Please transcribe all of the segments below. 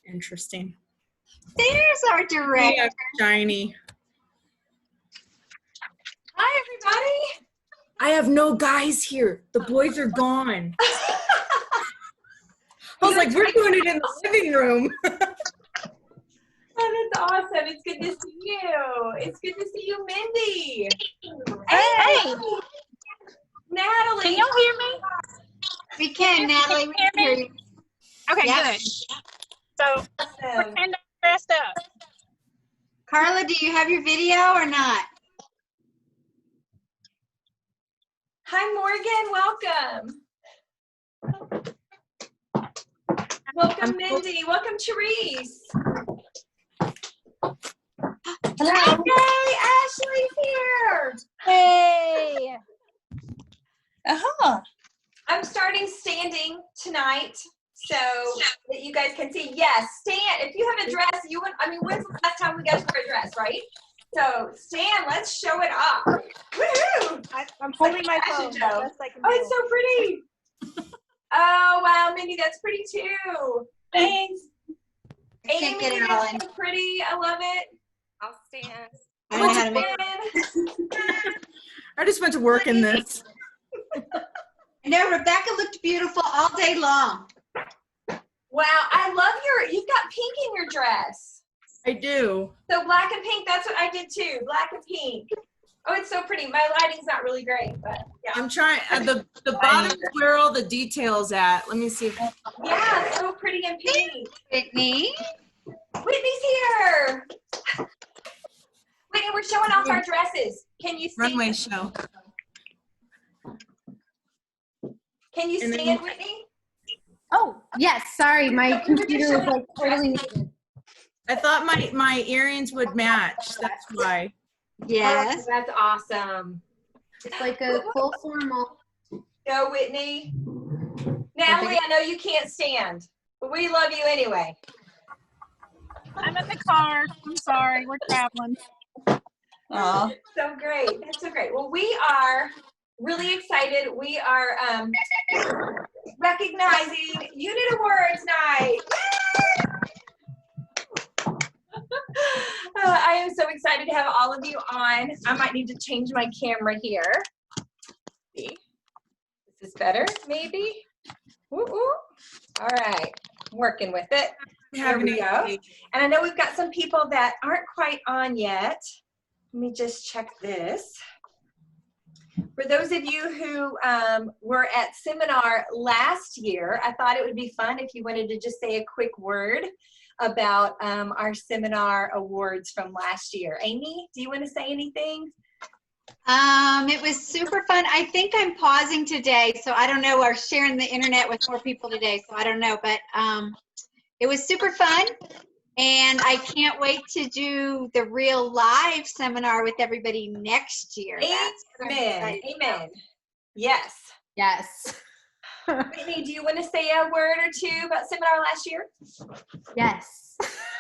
Interesting. There's our director. Yeah, shiny. Hi, everybody. I have no guys here. The boys are gone. I was like, we're doing it in the living room. Oh, that's awesome. It's good to see you. It's good to see you, Mindy. Hey. Natalie. Can y'all hear me? We can, Natalie. We can hear you. Okay, Yep. good. So we're kind of dressed up. Carla, do you have your video or not? Hi, Morgan. Welcome. Welcome, Mindy. Welcome, Therese. Hello. Hey, Ashley's here. Hey. I'm starting standing tonight so that you guys can see. Yes, stand. If you have a dress, when's the last time we got to wear a dress, right? So stand, let's show it off. Woohoo! I'm holding my fashion phone. show. Best I can Oh, do. it's so pretty. Oh, wow, Mindy, that's pretty too. Thanks. I can't get it all in. That's so pretty. I love it. I'll stand. I don't know how to make I just went to work in this. I know Rebecca looked beautiful all day long. Wow, I love you've got pink in your dress. I do. So black and pink, that's what I did too, black and pink. Oh, it's so pretty. My lighting's not really great, but yeah. I'm trying, the bottom is where all the details at. Let me see if Yeah, so pretty and pink. Whitney. Whitney's here. Whitney, we're showing off our dresses. Can you see? runway show. Can you And then- stand, Whitney? Oh, yes. Sorry, my computer was like totally muted. I thought my earrings would match. That's why. Yes. Oh, that's awesome. It's like a full formal. Go, Whitney. Natalie, I know you can't stand, but we love you anyway. I'm in the car. I'm sorry. We're traveling. Oh, so great. That's so great. Well, we are really excited. We are recognizing Unit Awards Night. I am so excited to have all of you on. I might need to change my camera here. See? This is better, maybe? Woo -woo. All right, I'm working with it. There we go. And I know we've got some people that aren't quite on yet. Let me just check this. For those of you who were at seminar last year, I thought it would be fun if you wanted to just say a quick word about our seminar awards from last year. Amy, do you want to say anything? It was super fun. I think I'm pausing today, so I don't know. We're sharing the internet with more people today, so I don't know. But it was super fun, and I can't wait to do the real live seminar with everybody next year. Amen. Amen. Yes. Yes. Whitney, do you want to say a word or two about seminar last year? Yes.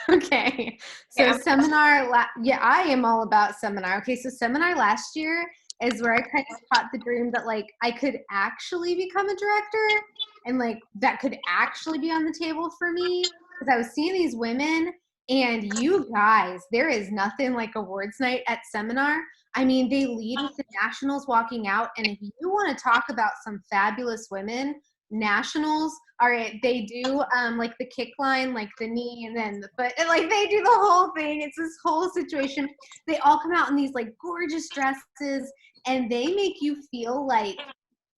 Okay. So Yeah. seminar, I am all about seminar. Okay, so seminar last year is where I kind of caught the dream that like I could actually become a director and like that could actually be on the table for me because I was seeing these women and you guys, there is nothing like awards night at seminar. I mean, they lead with the nationals walking out, and if you want to talk about some fabulous women, nationals, all right, they do like the kick line, like the knee and then the foot, and like they do the whole thing. It's this whole situation. They all come out in these like gorgeous dresses, and they make you feel like,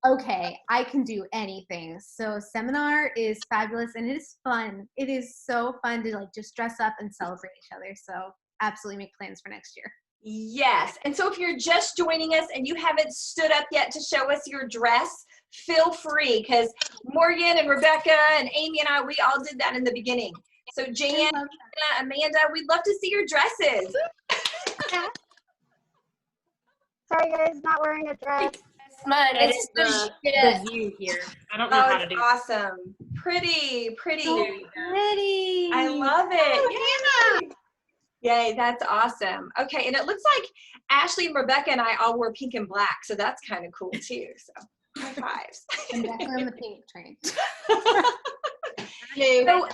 okay, I can do anything. So seminar is fabulous, and it is fun. It is so fun to like just dress up and celebrate each other. So absolutely make plans for next year. Yes. And so if you're just joining us and you haven't stood up yet to show us your dress, feel free, because Morgan and Rebecca and Amy and I, we all did that in the beginning. So Jan, Amanda, we'd love to see your dresses. Sorry guys, not wearing a dress. It's the view here. I don't know how to it's do awesome. Pretty, pretty. so pretty. I love it. Yay. Yay, that's awesome. Okay, and it looks like Ashley and Rebecca and I all wore pink and black, so that's kind of cool too. So high fives. I'm definitely on the pink train. So,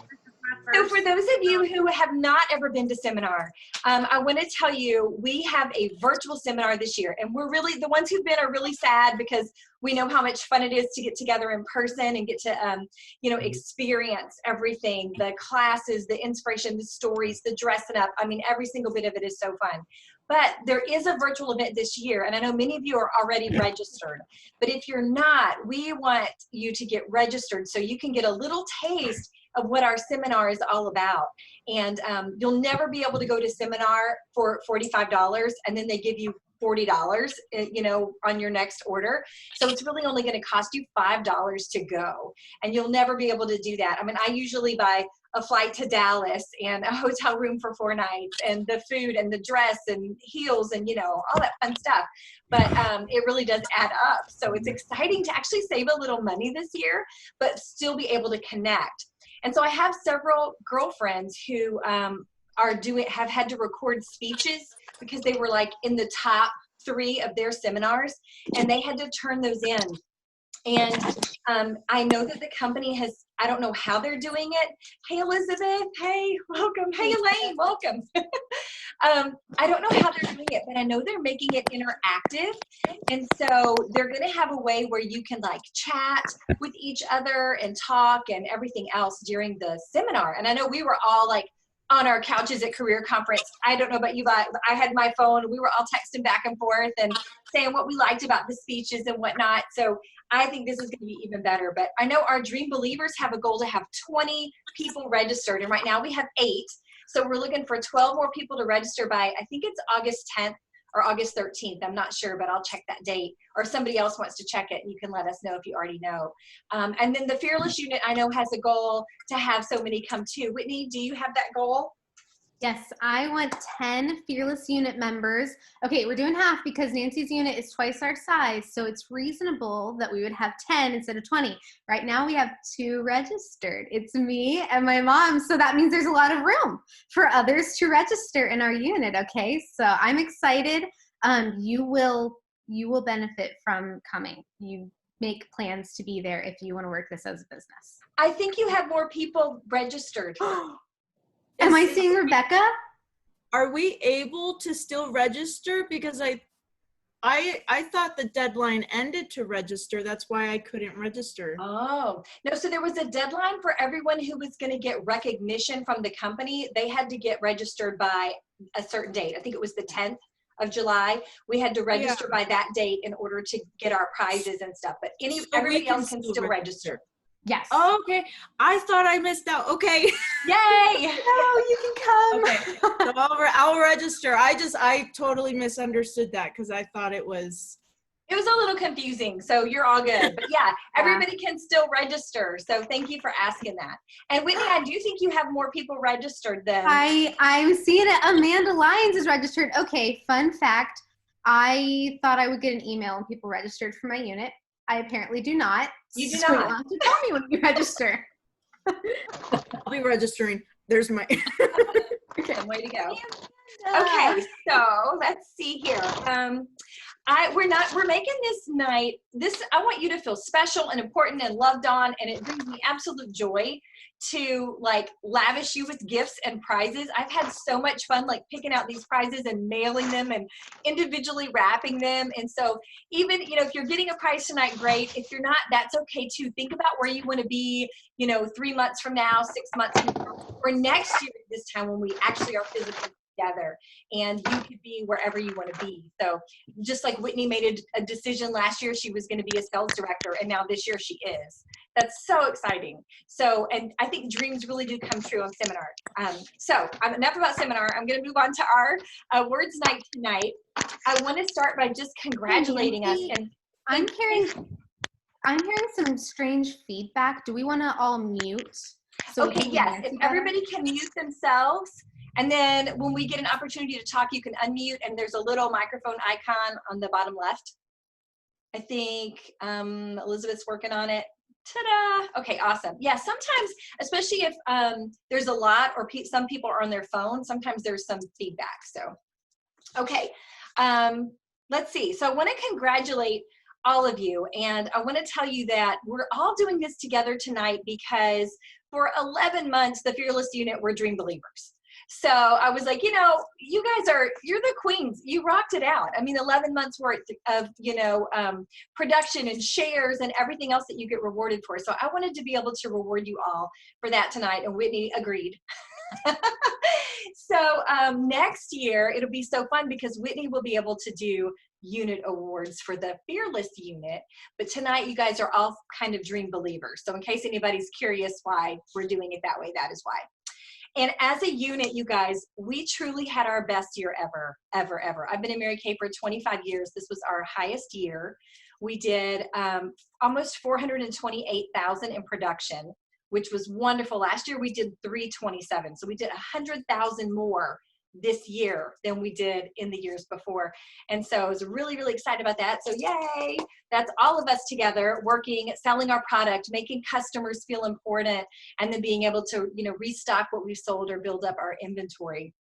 So for those of you who have not ever been to seminar, I want to tell you, we have a virtual seminar this year, and we're really, the ones who've been are really sad because we know how much fun it is to get together in person and get to, you know, experience everything, the classes, the inspiration, the stories, the dressing up. I mean, every single bit of it is so fun. But there is a virtual event this year, and I know many of you are already registered. But if you're not, we want you to get registered so you can get a little taste of what our seminar is all about. And you'll never be able to go to seminar for $45 and then they give you $40, you know, on your next order. So it's really only going to cost you $5 to go. And you'll never be able to do that. I mean, I usually buy a flight to Dallas and a hotel room for 4 nights and the food and the dress and heels and, you know, all that fun stuff. But it really does add up. So it's exciting to actually save a little money this year, but still be able to connect. And so I have several girlfriends who have had to record speeches because they were like in the top 3 of their seminars and they had to turn those in. And I know that the company has, I don't know how they're doing it. Hey, Elizabeth. Hey, welcome. Hey, Elaine, welcome. I don't know how they're doing it, but I know they're making it interactive. And so they're going to have a way where you can like chat with each other and talk and everything else during the seminar. And I know we were all like on our couches at Career Conference. I don't know about you, but I had my phone. We were all texting back and forth and saying what we liked about the speeches and whatnot. So I think this is going to be even better. But I know our Dream Believers have a goal to have 20 people registered. And right now we have 8. So we're looking for 12 more people to register by, I think it's August 10th or August 13th. I'm not sure, but I'll check that date. Or if somebody else wants to check it, you can let us know if you already know. And then the Fearless Unit, I know, has a goal to have so many come too. Whitney, do you have that goal? Yes, I want 10 Fearless Unit members. Okay, we're doing half because Nancy's unit is twice our size, so it's reasonable that we would have 10 instead of 20. Right now we have 2 registered. It's me and my mom, so that means there's a lot of room for others to register in our unit, okay? So I'm excited. You will benefit from coming. You make plans to be there if you want to work this as a business. I think you have more people registered. Am I seeing Rebecca? Are we able to still register? Because I thought the deadline ended to register. That's why I couldn't register. Oh, no, so there was a deadline for everyone who was going to get recognition from the company. They had to get registered by a certain date. I think it was the 10th of July. We had to register by that date in order to get our prizes and stuff. But everybody else can still register. Yes. Oh, okay. I thought I missed out. Okay. Yay! No, you can come. Okay. So I'll register. I totally misunderstood that because I thought it was. It was a little confusing, so you're all good. But yeah, everybody can still register. So thank you for asking that. And Whitney, I do think you have more people registered than. I'm seeing it. Amanda Lyons is registered. Okay, fun fact. I thought I would get an email when people registered for my unit. I apparently do not. You do so not. You'll have to tell me when you register. I'll be registering. There's my. Okay, way to go. Okay, so let's see here. We're making this night, I want you to feel special and important and loved on, and it brings me absolute joy to like lavish you with gifts and prizes. I've had so much fun like picking out these prizes and mailing them and individually wrapping them. And so even, you know, if you're getting a prize tonight, great. If you're not, that's okay too. Think about where you want to be, you know, 3 months from now, 6 months from now, or next year at this time when we actually are physically together, and you could be wherever you want to be. So just like Whitney made a decision last year, she was going to be a sales director, and now this year she is. That's so exciting. So, and I think dreams really do come true on seminar. So enough about seminar. I'm going to move on to our words night tonight. I want to start by just congratulating us. And I'm hearing some strange feedback. Do we want to all mute? Okay, yes. If everybody can mute themselves, and then when we get an opportunity to talk, you can unmute, and there's a little microphone icon on the bottom left. I think Elizabeth's working on it. Ta-da! Okay, awesome. Yeah, sometimes, especially if there's a lot or some people are on their phone, sometimes there's some feedback. So, okay, let's see. So I want to congratulate all of you, and I want to tell you that we're all doing this together tonight because for 11 months, the Fearless unit were dream believers. So I was like, you know, you guys you're the queens. You rocked it out. I mean, 11 months worth of, production and shares and everything else that you get rewarded for. So I wanted to be able to reward you all for that tonight. And Whitney agreed. So next year, it'll be so fun because Whitney will be able to do unit awards for the Fearless unit. But tonight, you guys are all kind of dream believers. So in case anybody's curious why we're doing it that way, that is why. And as a unit, you guys, we truly had our best year ever, ever, ever. I've been in Mary Kay for 25 years. This was our highest year. We did almost 428,000 in production, which was wonderful. Last year we did 327. So we did 100,000 more this year than we did in the years before. And so I was really, really excited about that. So yay, that's all of us together working, selling our product, making customers feel important, and then being able to, restock what we've sold or build up our inventory.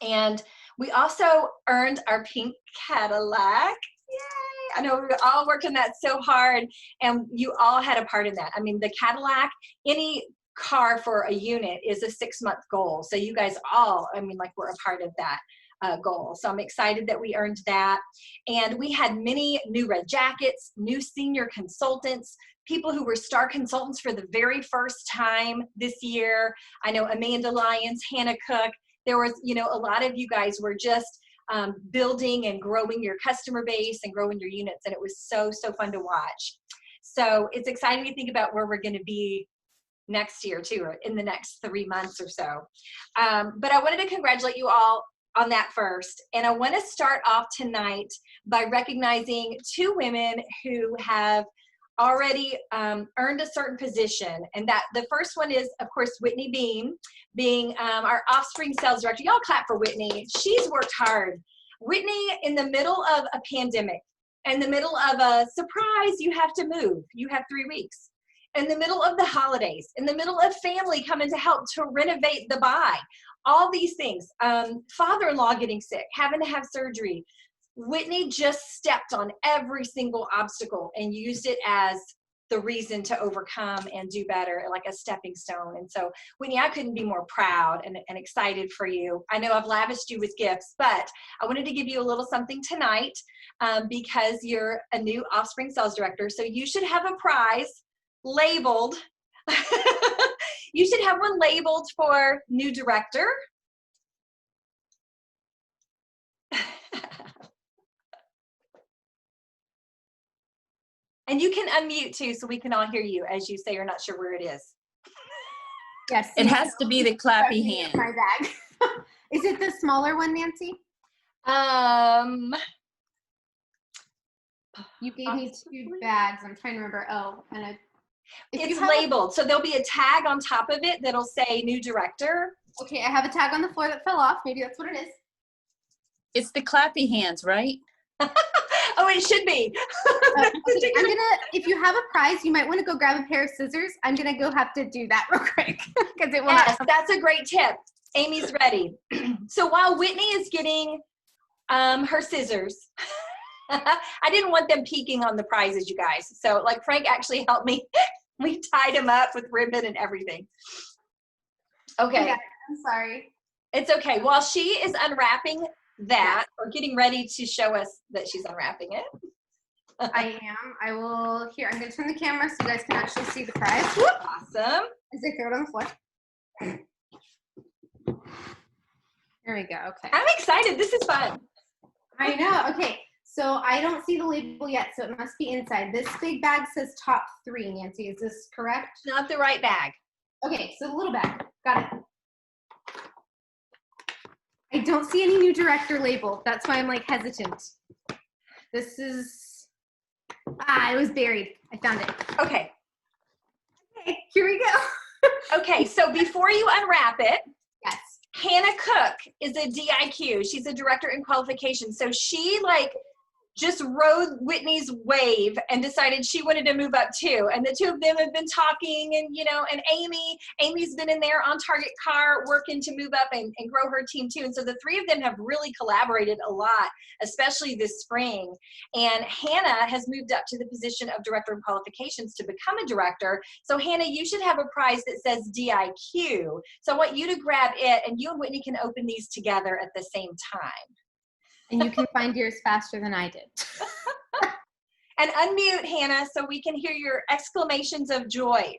And we also earned our pink Cadillac. Yay! I know we all worked on that so hard, and you all had a part in that. I mean, the Cadillac, any car for a unit is a 6-month goal. So you guys all, were a part of that goal. So I'm excited that we earned that. And we had many new red jackets, new senior consultants, people who were star consultants for the very first time this year. I know Amanda Lyons, Hannah Cook. There was, a lot of you guys were just building and growing your customer base and growing your units. And it was so, so fun to watch. So it's exciting to think about where we're going to be next year too, or in the next 3 months or so. But I wanted to congratulate you all on that first. And I want to start off tonight by recognizing 2 women who have already earned a certain position. And that the first one is, of course, Whitney Beam, being our Offspring sales director. Y'all clap for Whitney. She's worked hard. Whitney, in the middle of a pandemic, in the middle of a surprise, you have to move. You have 3 weeks. In the middle of the holidays, in the middle of family coming to help to renovate the buy, all these things, father-in-law getting sick, having to have surgery. Whitney just stepped on every single obstacle and used it as the reason to overcome and do better, like a stepping stone. And so, Whitney, I couldn't be more proud and excited for you. I know I've lavished you with gifts, but I wanted to give you a little something tonight because you're a new Offspring sales director. So you should have a prize labeled. You should have one labeled for new director. And you can unmute too, so we can all hear you as you say you're not sure where it is. Yes. It has to be the clappy hand. My bag. Is it the smaller one, Nancy? You gave me 2 bags. I'm trying to remember. Oh, and it's labeled. So there'll be a tag on top of it that'll say new director. Okay, I have a tag on the floor that fell off. Maybe that's what it is. It's the clappy hands, right? Oh, it should be. Okay, if you have a prize, you might want to go grab a pair of scissors. I'm gonna go have to do that real quick because it will Yes, that's a great tip. Amy's ready. So while Whitney is getting her scissors, I didn't want them peeking on the prizes, you guys. So like Frank actually helped me. We tied him up with ribbon and everything. Okay. Yeah, I'm sorry. It's okay. While she is unwrapping that or getting ready to show us that she's unwrapping it. I am. I will. Here, I'm going to turn the camera so you guys can actually see the prize. Awesome. As I throw it on the floor. There we go. Okay. I'm excited. This is fun. I know. Okay. So I don't see the label yet, so it must be inside. This big bag says top 3, Nancy. Is this correct? Not the right bag. Okay, so the little bag. Got it. I don't see any new director label. That's why I'm like hesitant. This is, it was buried. I found it. Okay. Okay, here we go. Okay, so before you unwrap it, Yes. Hannah Cook is a DIQ. She's a director in qualification. So she just rode Whitney's wave and decided she wanted to move up too. And the two of them have been talking, and and Amy's been in there on Target Car working to move up and grow her team too. And so the three of them have really collaborated a lot, especially this spring. And Hannah has moved up to the position of Director of Qualifications to become a director. So Hannah, you should have a prize that says DIQ. So I want you to grab it, and you and Whitney can open these together at the same time. And you can find yours faster than I did. And unmute, Hannah, so we can hear your exclamations of joy.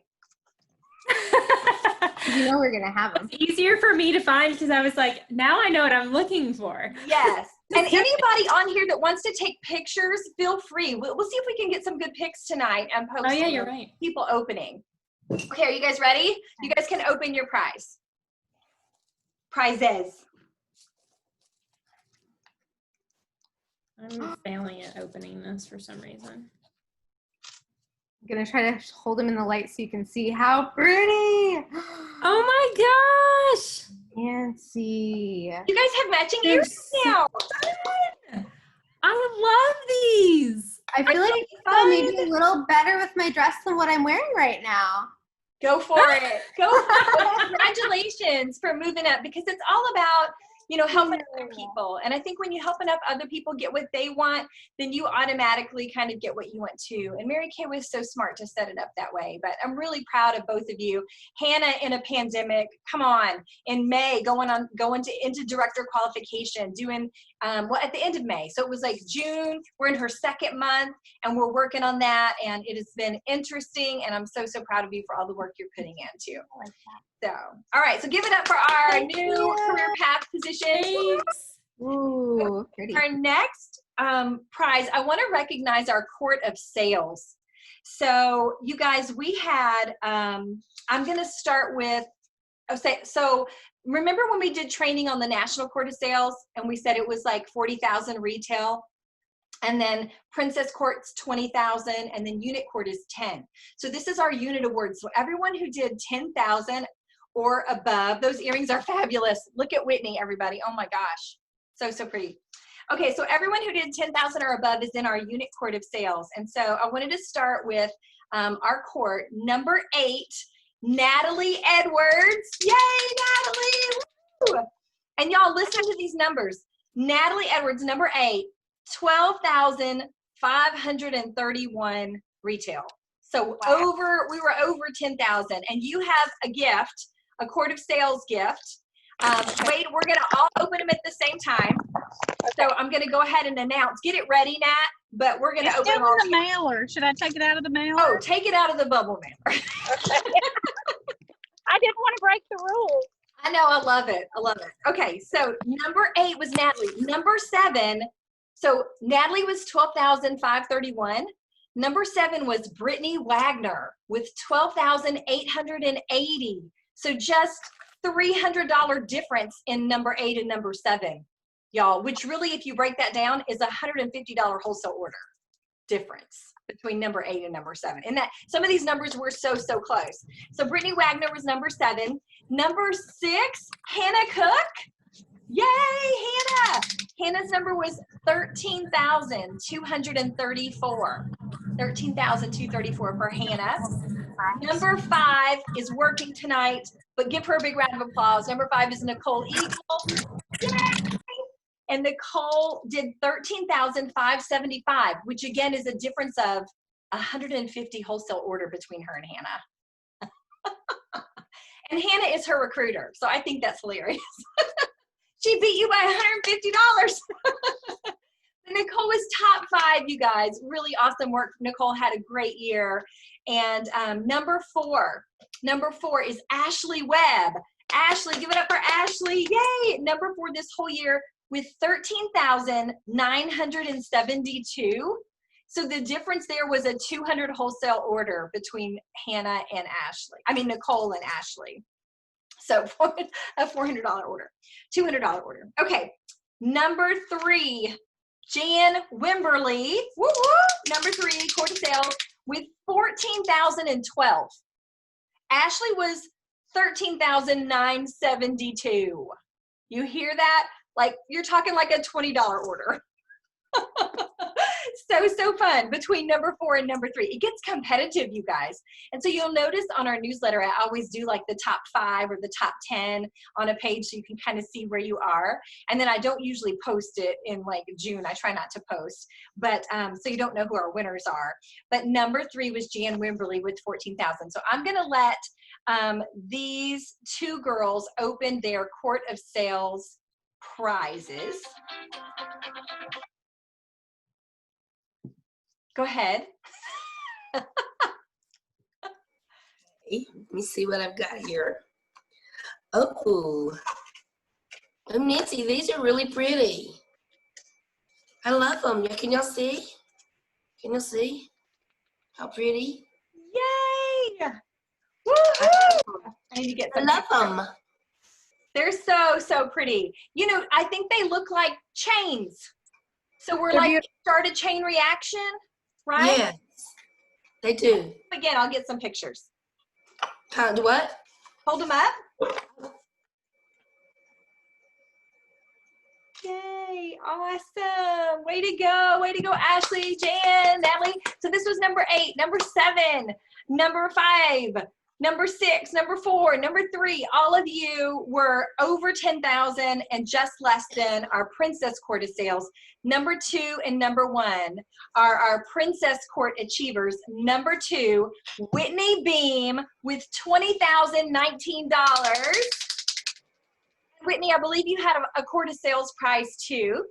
You know we're gonna have them. Easier for me to find because I was like, now I know what I'm looking for. Yes. And anybody on here that wants to take pictures, feel free. We'll see if we can get some good pics tonight and post. Oh yeah, you're right. People opening. Okay, are you guys ready? You guys can open your prize. Prizes. I'm failing at opening this for some reason. I'm gonna try to hold them in the light so you can see how pretty. Oh my gosh! Can't see. You guys have matching They're ears now. I love these. I feel like it's maybe a little better with my dress than what I'm wearing right now. Go for it. Go for it. Congratulations for moving up, because it's all about, helping other people. And I think when you helping up other people get what they want, then you automatically kind of get what you want too. And Mary Kay was so smart to set it up that way. But I'm really proud of both of you. Hannah in a pandemic, come on, in May, going into director qualification, doing at the end of May. So it was like June, we're in her second month and we're working on that. And it has been interesting. And I'm so, so proud of you for all the work you're putting in too. I like that. So, all right, so give it up for our new career path position. Ooh, pretty. Our next prize, I want to recognize our Court of Sales. So, you guys, we had, I'm going to start with, so remember when we did training on the National Court of Sales and we said it was like 40,000 retail? And then Princess Court's 20,000, and then Unit Court is 10. So this is our unit awards. So everyone who did 10,000 or above, those earrings are fabulous. Look at Whitney, everybody. Oh my gosh, so, so pretty. Okay, so everyone who did 10,000 or above is in our Unit Court of Sales. And so I wanted to start with our court, number 8, Natalie Edwards. Yay, Natalie! Woo! And y'all listen to these numbers. Natalie Edwards, number 8, 12,531 retail. So Wow. we were over 10,000, and you have a gift, a Court of Sales gift. Wait, we're gonna all open them at the same time. So I'm gonna go ahead and announce. Get it ready, Nat. But we're gonna It's open still them all. in the mailer. Should I take it out of the mailer? Oh, take it out of the bubble mailer. I didn't want to break the rules. I know, I love it. I love it. Okay, so number 8 was Natalie. Number 7. So Natalie was 12,531. Number 7 was Brittany Wagner with 12,880. So just $300 difference in number 8 and number 7, y'all, which really, if you break that down, is $150 wholesale order difference between number 8 and number 7. And that some of these numbers were so, so close. So Brittany Wagner was number 7. Number 6, Hannah Cook. Yay, Hannah! Hannah's number was 13,234. 13,234 for Hannah. Number 5 is working tonight, but give her a big round of applause. Number 5 is Nicole Eagle. Yay! And Nicole did 13,575, which again is a difference of 150 wholesale order between her and Hannah. And Hannah is her recruiter, so I think that's hilarious. She beat you by $150. Nicole was top 5, you guys. Really awesome work. Nicole had a great year. And number 4 is Ashley Webb. Ashley, give it up for Ashley. Yay! Number 4 this whole year with 13,972. So the difference there was a 200 wholesale order between Hannah and Ashley. I mean, Nicole and Ashley. So a $400 order, $200 order. Okay, number 3, Jan Wimberly. Woo woo! Number 3, Court of Sales with 14,012. Ashley was 13,972. You hear that? Like, you're talking like a $20 order. so fun between number 4 and number 3. It gets competitive, you guys. And so you'll notice on our newsletter, I always do like the top 5 or the top 10 on a page so you can kind of see where you are. And then I don't usually post it in like June. I try not to post, but so you don't know who our winners are. But number 3 was Jan Wimberly with 14,000. So I'm gonna let these 2 girls open their Court of Sales prizes. Go ahead. Let me see what I've got here. Oh, Nancy, these are really pretty. I love them. Can y'all see? Can you see how pretty? Yay! Woo-hoo! I need to get I some love pictures. them. They're so pretty. You know, I think they look like chains. So we're They're like start a chain reaction, right? Yes, they do. Again, I'll get some pictures. Kind of what? Hold them up. Yay, awesome. Way to go, Ashley, Jan, Natalie. So this was number 8, number 7, number 5, number 6, number 4, number 3. All of you were over 10,000 and just less than our Princess Court of Sales. Number 2 and number 1 are our Princess Court Achievers. Number 2, Whitney Beam with $20,019. Whitney, I believe you had a Court of Sales prize too.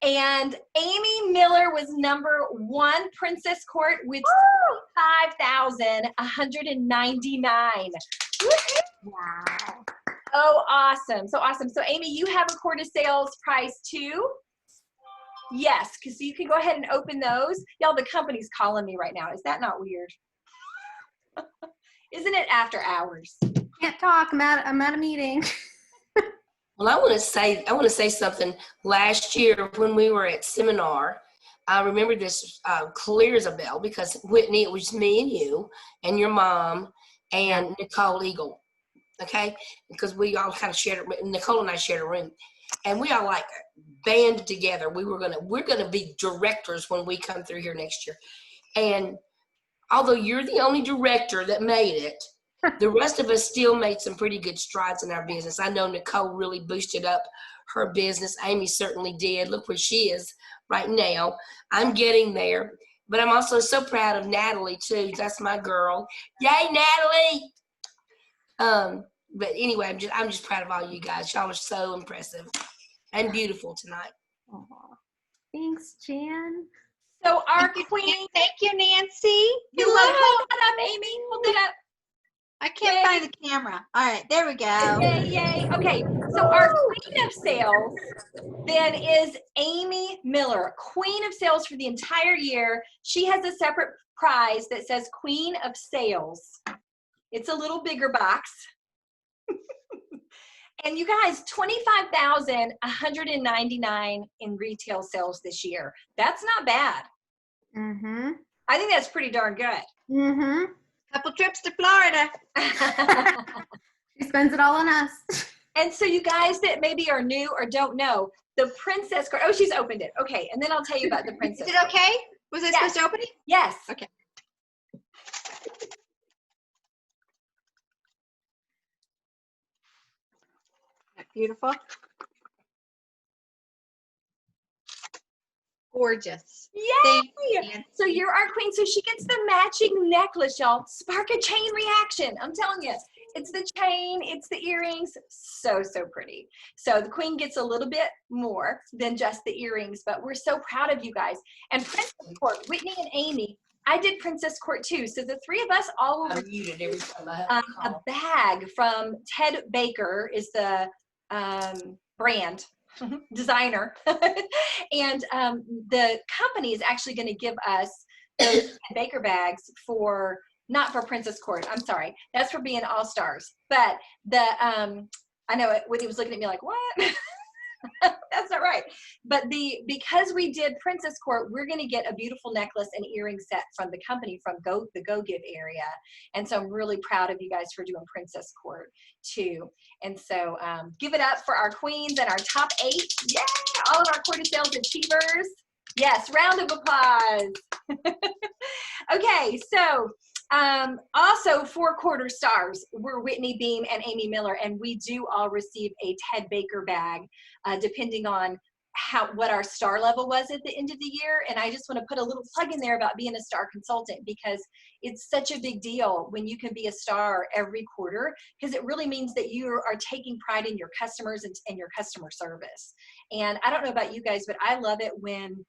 And Amy Miller was number 1 Princess Court with $5,199. Wow. Oh, awesome. So awesome. So Amy, you have a Court of Sales prize too? Yes, because you can go ahead and open those. Y'all, the company's calling me right now. Is that not weird? Isn't it after hours? Can't talk. I'm at a meeting. Well, I want to say something. Last year when we were at seminar, I remember this clear as a bell because Whitney, it was me and you and your mom and Nicole Eagle, okay? Because we all kind of shared, Nicole and I shared a room, and we all like banded together. We're gonna be directors when we come through here next year, and although you're the only director that made it, the rest of us still made some pretty good strides in our business. I know Nicole really boosted up her business. Amy certainly did. Look where she is right now. I'm getting there. But I'm also so proud of Natalie, too. That's my girl. Yay, Natalie! But anyway, I'm just proud of all you guys. Y'all are so impressive and beautiful tonight. Aw. Thanks, Jan. So our Thank you, queen. Thank you, Nancy. You're welcome. Hold that up, Amy. Hold it up. I can't find the camera. All right, there we go. Yay, yay. Okay, so our queen of sales then is Amy Miller, queen of sales for the entire year. She has a separate prize that says Queen of Sales. It's a little bigger box. And you guys, $25,199 in retail sales this year. That's not bad. Mm-hmm. I think that's pretty darn good. Mm-hmm. Couple trips to Florida. She spends it all on us. And so you guys that maybe are new or don't know, the Princess Court, oh, she's opened it. Okay, and then I'll tell you about the Princess. Is it okay? Was I supposed to open it? Yes. Okay. Beautiful. Gorgeous. Yay! Thank you, Nancy. So you're our queen. So she gets the matching necklace, y'all. Spark a chain reaction. I'm telling you. It's the chain, it's the earrings. So pretty. So the queen gets a little bit more than just the earrings, but we're so proud of you guys. And Princess Court, Whitney and Amy, I did Princess Court too. So the 3 of us all will I'm muted every time I have a a call. bag from Ted Baker is the brand designer. And the company is actually going to give us those Ted Baker bags for, not for Princess Court, I'm sorry, that's for being All Stars. But the I know Whitney was looking at me like, what? That's not right. But because we did Princess Court, we're going to get a beautiful necklace and earring set from the company from the Go Give area. And so I'm really proud of you guys for doing Princess Court too. And so give it up for our queens and our top 8. Yeah, all of our Court of Sales achievers. Yes, round of applause. Okay, so also 4 quarter stars were Whitney Beam and Amy Miller, and we do all receive a Ted Baker bag, depending on what our star level was at the end of the year. And I just want to put a little plug in there about being a star consultant, because it's such a big deal when you can be a star every quarter, because it really means that you are taking pride in your customers and your customer service. And I don't know about you guys, but I love it when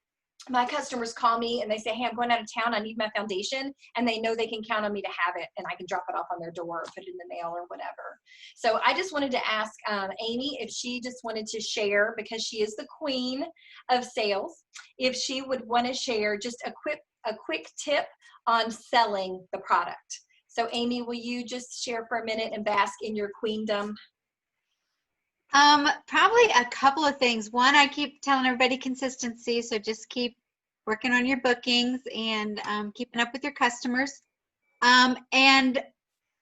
my customers call me and they say, hey, I'm going out of town, I need my foundation, and they know they can count on me to have it, and I can drop it off on their door or put it in the mail or whatever. So I just wanted to ask Amy if she just wanted to share, because she is the queen of sales, if she would want to share just a quick tip on selling the product. So Amy, will you just share for a minute and bask in your queendom? Probably a couple of things. One, I keep telling everybody consistency, so just keep working on your bookings and keeping up with your customers. And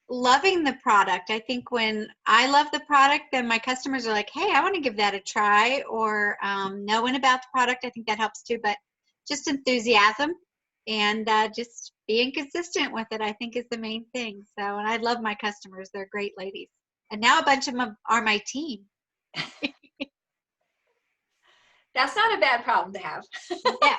loving the product. I think when I love the product, then my customers are like, hey, I want to give that a try, or knowing about the product, I think that helps too. But just enthusiasm and just being consistent with it, I think, is the main thing. So, and I love my customers. They're great ladies. And now a bunch of them are my team. That's not a bad problem to have. Yeah.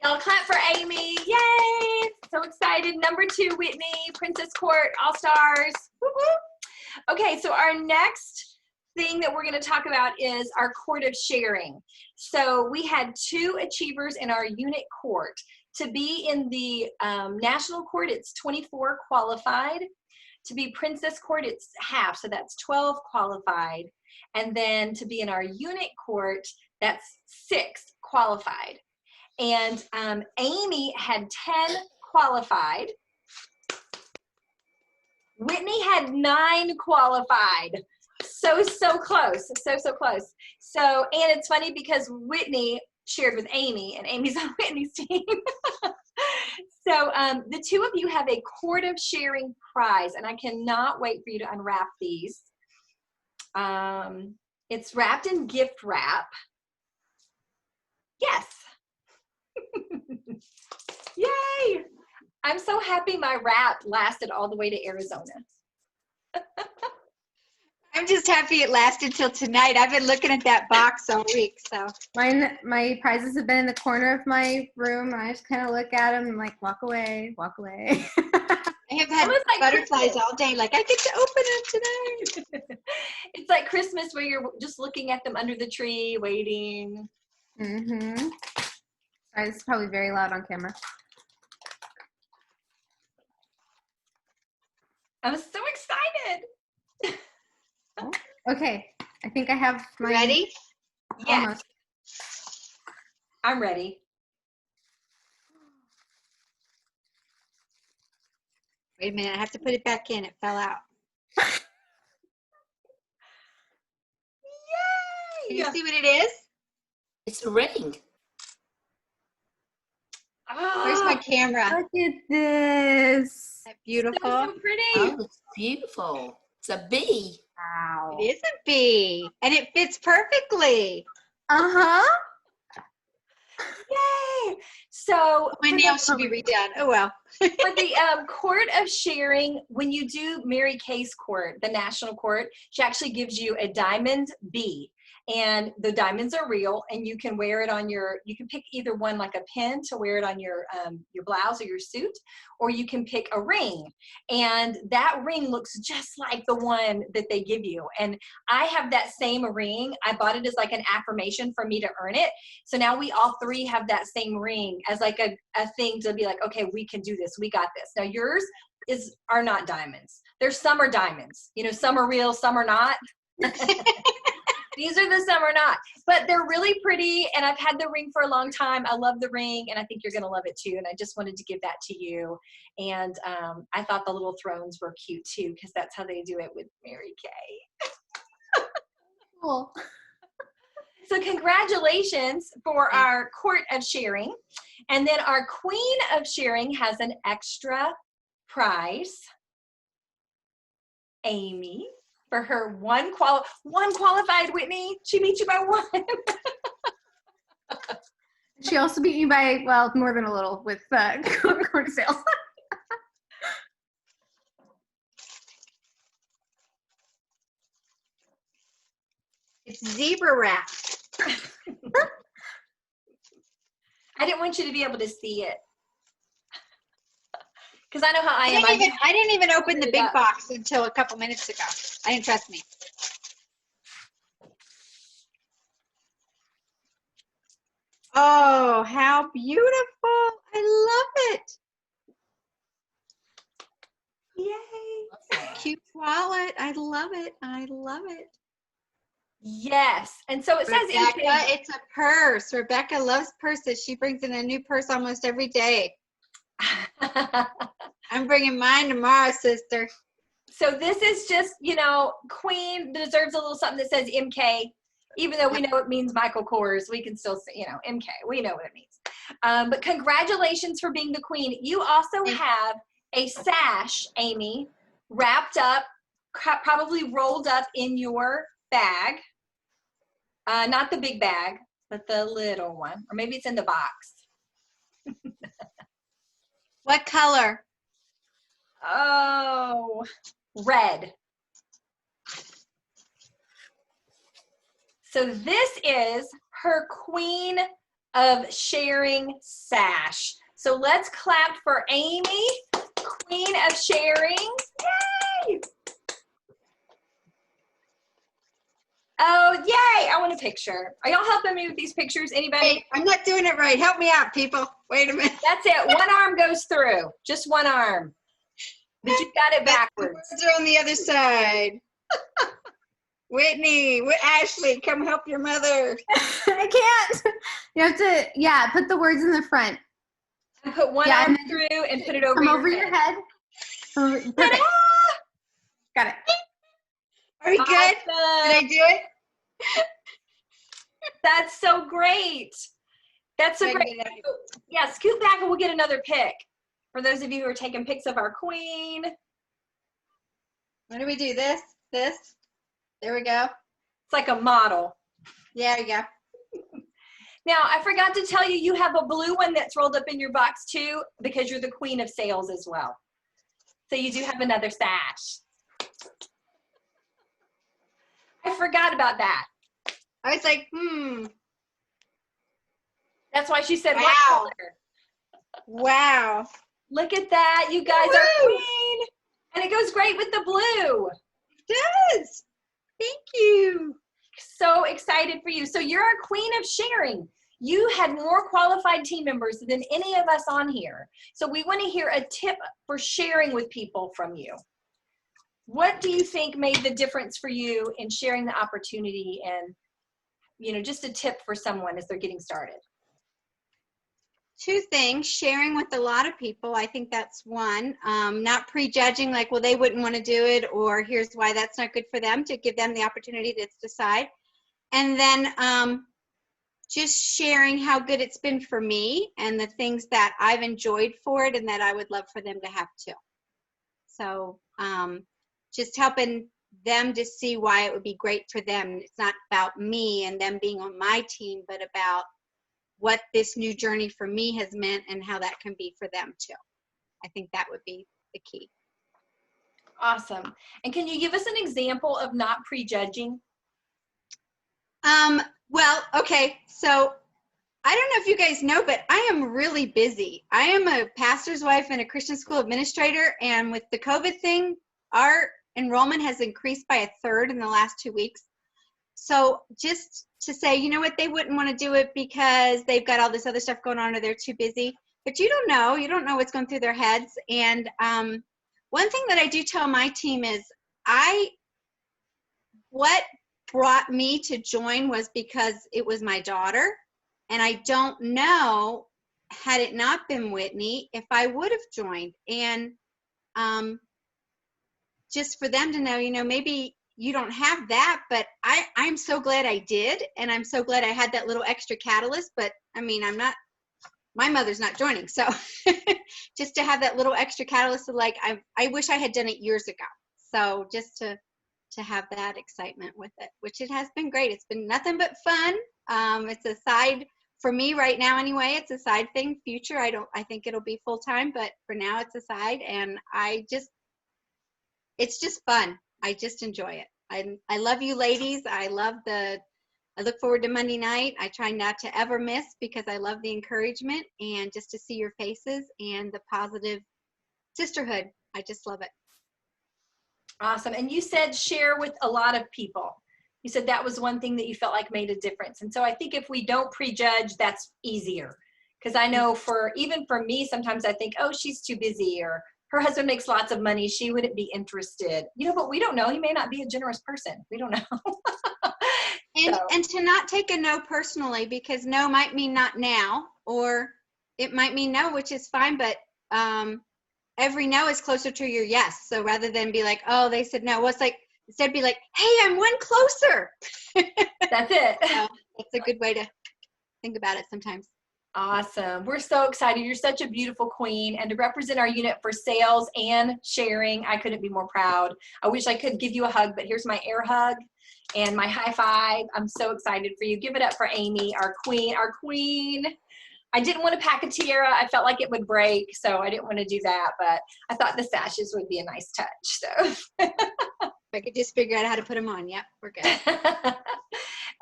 Y'all clap for Amy. Yay! So excited. Number 2, Whitney, Princess Court, All Stars. Woo-hoo. Okay, so our next thing that we're going to talk about is our court of sharing. So we had 2 achievers in our unit court. To be in the national court, it's 24 qualified. To be Princess Court, it's half, so that's 12 qualified. And then to be in our unit court, that's 6 qualified. And Amy had 10 qualified. Whitney had 9 qualified. So close, so close. So, and it's funny because Whitney shared with Amy, and Amy's on Whitney's team. So the 2 of you have a court of sharing prize, and I cannot wait for you to unwrap these. It's wrapped in gift wrap. Yes. Yay! I'm so happy my wrap lasted all the way to Arizona. I'm just happy it lasted till tonight. I've been looking at that box all week. So My prizes have been in the corner of my room, and I just kind of look at them and like walk away. I have had like butterflies Christmas. all day. Like, I get to open them today. It's like Christmas where you're just looking at them under the tree, waiting. Mm-hmm. Sorry, this is probably very loud on camera. I'm so excited. Okay, I think I have my Ready? Yes, almost. I'm ready. Wait a minute. I have to put it back in. It fell out. Can you Yay! see what it is? It's a ring. Where's my Oh, camera? Look at this. Isn't that beautiful? so pretty. Oh, it's beautiful. It's a bee. Wow. It is a bee, and it fits perfectly. Uh-huh. Yay! So My nails should be redone. Oh well. for the court of sharing, when you do Mary Kay's court, the national court, she actually gives you a diamond bee. And the diamonds are real, and you can wear it on you can pick either one, like a pin to wear it on your blouse or your suit, or you can pick a ring. And that ring looks just like the one that they give you. And I have that same ring. I bought it as like an affirmation for me to earn it. So now we all 3 have that same ring as like a thing to be like, okay, we can do this. We got this. Now yours are not diamonds. There's some are diamonds. You know, some are real, some are not. These are the some are not, but they're really pretty, and I've had the ring for a long time. I love the ring, and I think you're going to love it too, and I just wanted to give that to you. And I thought the little thrones were cute too, because that's how they do it with Mary Kay. Cool. So congratulations for our court of sharing. And then our queen of sharing has an extra prize. Amy. For her one qualified, Whitney. She beat you by 1. She also beat me by, well, more than a little with corn sales. It's zebra wrap. I didn't want you to be able to see it. Because I know how I am. I didn't even open the it big up. box until a couple minutes ago. I didn't trust me. Oh, how beautiful. I love it. Yay. Cute wallet. I love it. I love it. Yes. And so it says Rebecca, it's a purse. Rebecca loves purses. She brings in a new purse almost every day. I'm bringing mine tomorrow, sister. So this is just, you know, Queen deserves a little something that says MK. Even though we know it means Michael Kors, we can still say, you know, MK. We know what it means. But congratulations for being the queen. You also have a sash, Amy, wrapped up, probably rolled up in your bag. Not the big bag, but the little one. Or maybe it's in the box. What color? Oh, red. So this is her Queen of Sharing sash. So let's clap for Amy, Queen of Sharing. Yay! Oh, yay! I want a picture. Are y'all helping me with these pictures? Anybody? Hey, I'm not doing it right. Help me out, people. Wait a minute. That's it. One arm goes through. Just one arm. But you got it backwards. Words are on the other side. Whitney, Ashley, come help your mother. I can't. You have to, yeah, put the words in the front. And put one arm through and put it over, Come over your head. Perfect. Got it. Are we good? Did I do it? That's so great. That's so great. Yeah, scoot back and we'll get another pic. For those of you who are taking pics of our queen. What do we do? This? There we go. It's like a model. There we go. Now, I forgot to tell you, you have a blue one that's rolled up in your box too, because you're the queen of sales as well. So you do have another sash. I forgot about that. I was like, That's why she said, wow. what color? Wow. Look at that. You guys are queen. And it goes great with the blue. It does. Thank you. So excited for you. So you're a queen of sharing. You had more qualified team members than any of us on here. So we want to hear a tip for sharing with people from you. What do you think made the difference for you in sharing the opportunity and, you know, just a tip for someone as they're getting started? Two things, sharing with a lot of people. I think that's one. Not prejudging like, well, they wouldn't want to do it, or here's why that's not good for them, to give them the opportunity to decide. And then just sharing how good it's been for me and the things that I've enjoyed for it and that I would love for them to have too. So just helping them to see why it would be great for them. It's not about me and them being on my team, but about what this new journey for me has meant and how that can be for them too. I think that would be the key. Awesome. And can you give us an example of not prejudging? Well, okay. So I don't know if you guys know, but I am really busy. I am a pastor's wife and a Christian school administrator. And with the COVID thing, our enrollment has increased by 1/3 in the last 2 weeks. So just to say, you know what, they wouldn't want to do it because they've got all this other stuff going on or they're too busy. But you don't know what's going through their heads. And one thing that I do tell my team is what brought me to join was because it was my daughter. And I don't know, had it not been Whitney, if I would have joined. And just for them to know, you know, maybe you don't have that, but I'm so glad I did. And I'm so glad I had that little extra catalyst. But I mean, my mother's not joining. So just to have that little extra catalyst of like, I wish I had done it years ago. So just to have that excitement with it, which it has been great. It's been nothing but fun. It's a for me right now anyway, it's a side thing. Future, I think it'll be full time, but for now it's a side, and it's just fun. I just enjoy it. I love you ladies. I look forward to Monday night. I try not to ever miss because I love the encouragement and just to see your faces and the positive sisterhood. I just love it. Awesome. And you said share with a lot of people. You said that was one thing that you felt like made a difference. And so I think if we don't prejudge, that's easier. Because I know even for me, sometimes I think, oh, she's too busy, or her husband makes lots of money, she wouldn't be interested. But we don't know. He may not be a generous person. We don't know. And to not take a no personally, because no might mean not now, or it might mean no, which is fine, but every no is closer to your yes. So rather than be like, oh, they said no, what's like, instead be like, hey, I'm one closer. That's it. So that's a good way to think about it sometimes. Awesome. We're so excited. You're such a beautiful queen, and to represent our unit for sales and sharing, I couldn't be more proud. I wish I could give you a hug, but here's my air hug and my high five. I'm so excited for you. Give it up for Amy, our queen, our queen. I didn't want to pack a tiara. I felt like it would break, so I didn't want to do that, but I thought the sashes would be a nice touch. So I could just figure out how to put them on. Yep, we're good.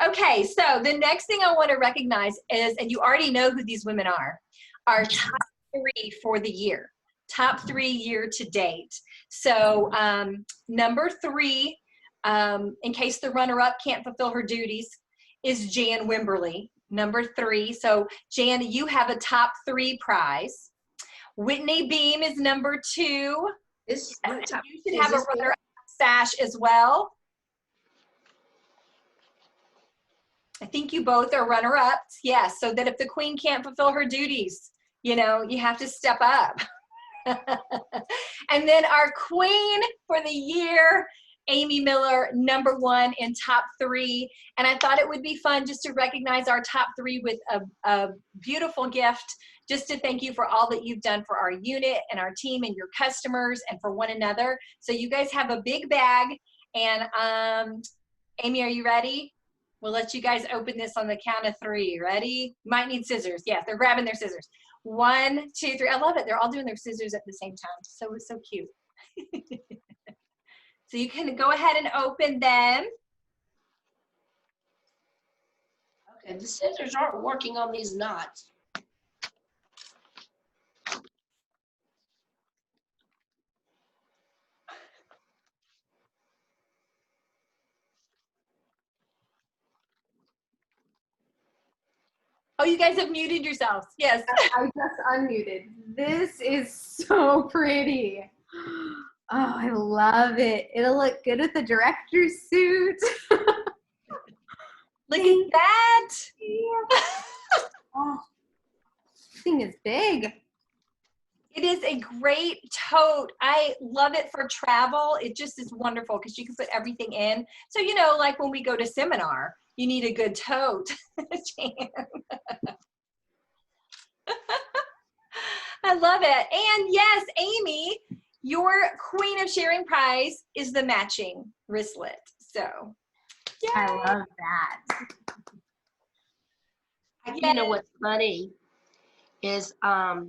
Okay, so the next thing I want to recognize is, and you already know who these women are, our top 3 for the year. Top 3 year to date. So number 3, in case the runner-up can't fulfill her duties, is Jan Wimberly, number 3. So Jan, you have a top 3 prize. Whitney Beam is number 2. You should have a runner-up sash as well. I think you both are runner-ups, yes, so that if the queen can't fulfill her duties, you have to step up. And then our queen for the year, Amy Miller, number 1 in top 3. And I thought it would be fun just to recognize our top 3 with a beautiful gift, just to thank you for all that you've done for our unit and our team and your customers and for one another. So you guys have a big bag. And Amy, are you ready? We'll let you guys open this on the count of 3. Ready? Might need scissors. Yes, they're grabbing their scissors. 1, 2, 3. I love it. They're all doing their scissors at the same time. So cute. So you can go ahead and open them. Okay, the scissors aren't working on these knots. Oh, you guys have muted yourselves. Yes. I just unmuted. This is so pretty. Oh, I love it. It'll look good with the director's suit. Look at that. Oh, this thing is big. It is a great tote. I love it for travel. It just is wonderful because you can put everything in. So, like when we go to seminar, you need a good tote. I love it. And yes, Amy, your Queen of Sharing prize is the matching wristlet. So, yay. I love that. You know what's funny is my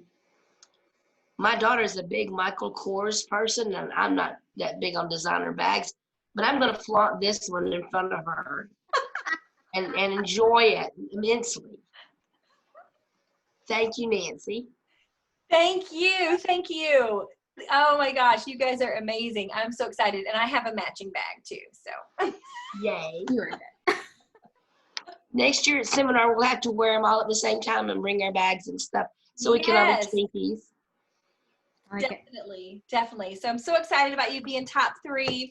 daughter's a big Michael Kors person, and I'm not that big on designer bags, but I'm going to flaunt this one in front of her and enjoy it immensely. Thank you, Nancy. Thank you. Thank you. Oh my gosh, you guys are amazing. I'm so excited. And I have a matching bag too. So Yay. You earned it. Next year at seminar, we'll have to wear them all at the same time and bring our bags and stuff so we can have Yes. a Twinkies. I like it. Definitely, definitely. So I'm so excited about you being top 3.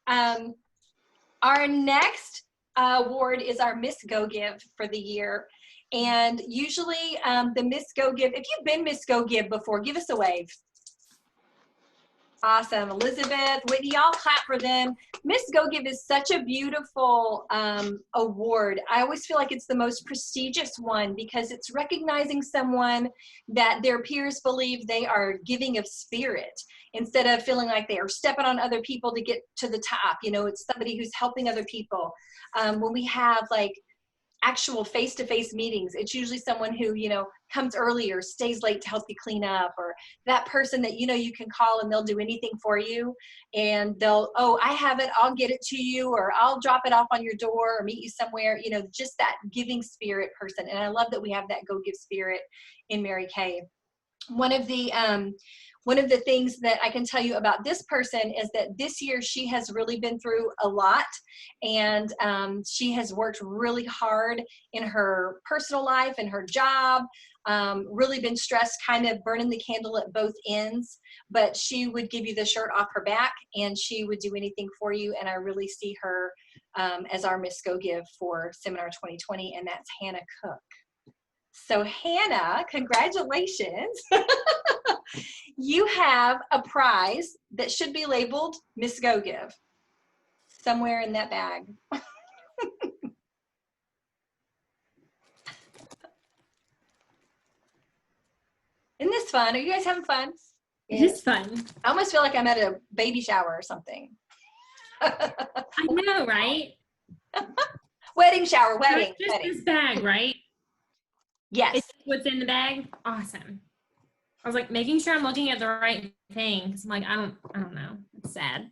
Our next award is our Miss Go Give for the year. And usually the Miss Go Give, if you've been Miss Go Give before, give us a wave. Awesome. Elizabeth, Whitney, y'all clap for them. Miss Go Give is such a beautiful award. I always feel like it's the most prestigious one because it's recognizing someone that their peers believe they are giving of spirit instead of feeling like they are stepping on other people to get to the top. It's somebody who's helping other people. When we have like actual face-to-face meetings. It's usually someone who, you know, comes early or stays late to help you clean up, or that person that, you know, you can call and they'll do anything for you, and they'll, oh, I have it, I'll get it to you, or I'll drop it off on your door or meet you somewhere, you know, just that giving spirit person. And I love that we have that go give spirit in Mary Kay. One of the things that I can tell you about this person is that this year she has really been through a lot, and she has worked really hard in her personal life and her job, really been stressed, kind of burning the candle at both ends, but she would give you the shirt off her back and she would do anything for you. And I really see her as our Miss Go Give for Seminar 2020, and that's Hannah Cook. So Hannah, congratulations. You have a prize that should be labeled Miss Go Give somewhere in that bag. Isn't this fun? Are you guys having fun? It is fun. I almost feel like I'm at a baby shower or something. I know, right? Wedding shower, So wedding. it's just wedding. this bag, right? Yes. It's what's in the bag. Awesome. I was like making sure I'm looking at the right thing, because I'm like, I don't know. It's sad.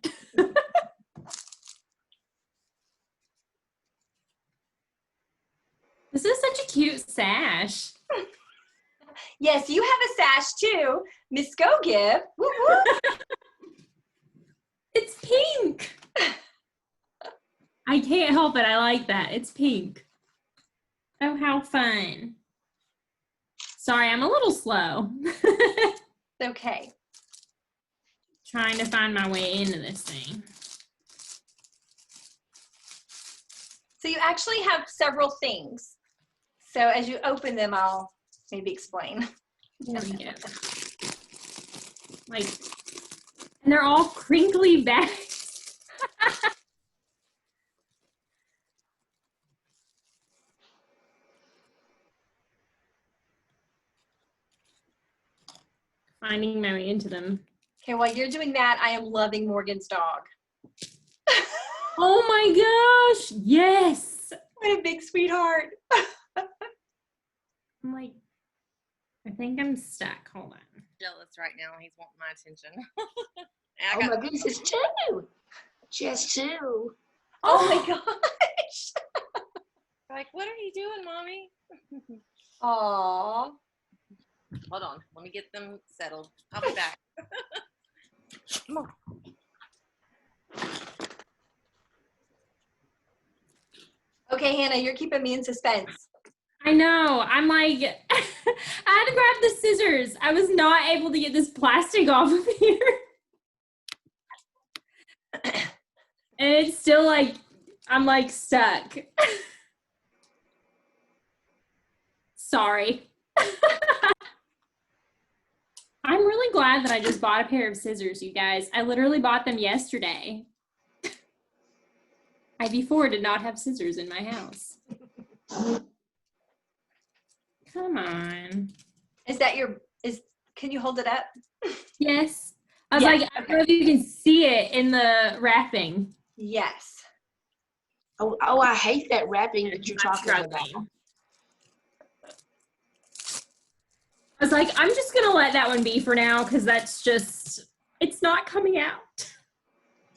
This is such a cute sash. Yes, you have a sash too. Miss Go Give. Woo woo. It's pink. I can't help it. I like that. It's pink. Oh, how fun. Sorry, I'm a little slow. Okay. Trying to find my way into this thing. So you actually have several things. So as you open them, I'll maybe explain. There we go. Like, and they're all crinkly bags. Finding my way into them. Okay, while you're doing that, I am loving Morgan's dog. Oh my gosh, yes. What a big sweetheart. I'm like, I think I'm stuck. Hold on. Jealous right now. He's wanting my attention. Oh my goodness, it's two. Just two. Oh my gosh. Like, what are you doing, mommy? Aw. Hold on. Let me get them settled. I'll be back. Come on. Okay, Hannah, you're keeping me in suspense. I know. I'm like, I had to grab the scissors. I was not able to get this plastic off of here. And it's still like, I'm like stuck. Sorry. I'm really glad that I just bought a pair of scissors, you guys. I literally bought them yesterday. I before did not have scissors in my house. Come on. Is that your, can you hold it up? Yes. I was Yeah, like, I don't know if you can see it in the wrapping. Yes. Oh, I hate that wrapping that you're talking about. I was like, I'm just going to let that one be for now, because that's just, it's not coming out.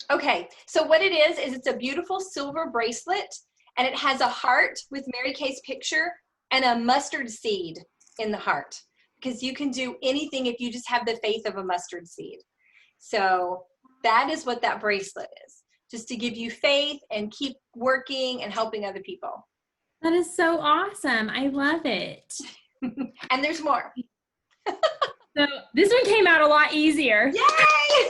Okay, so what it is it's a beautiful silver bracelet, and it has a heart with Mary Kay's picture and a mustard seed in the heart, because you can do anything if you just have the faith of a mustard seed. So that is what that bracelet is, just to give you faith and keep working and helping other people. That is so awesome. I love it. And there's more. So this one came out a lot easier. Yay!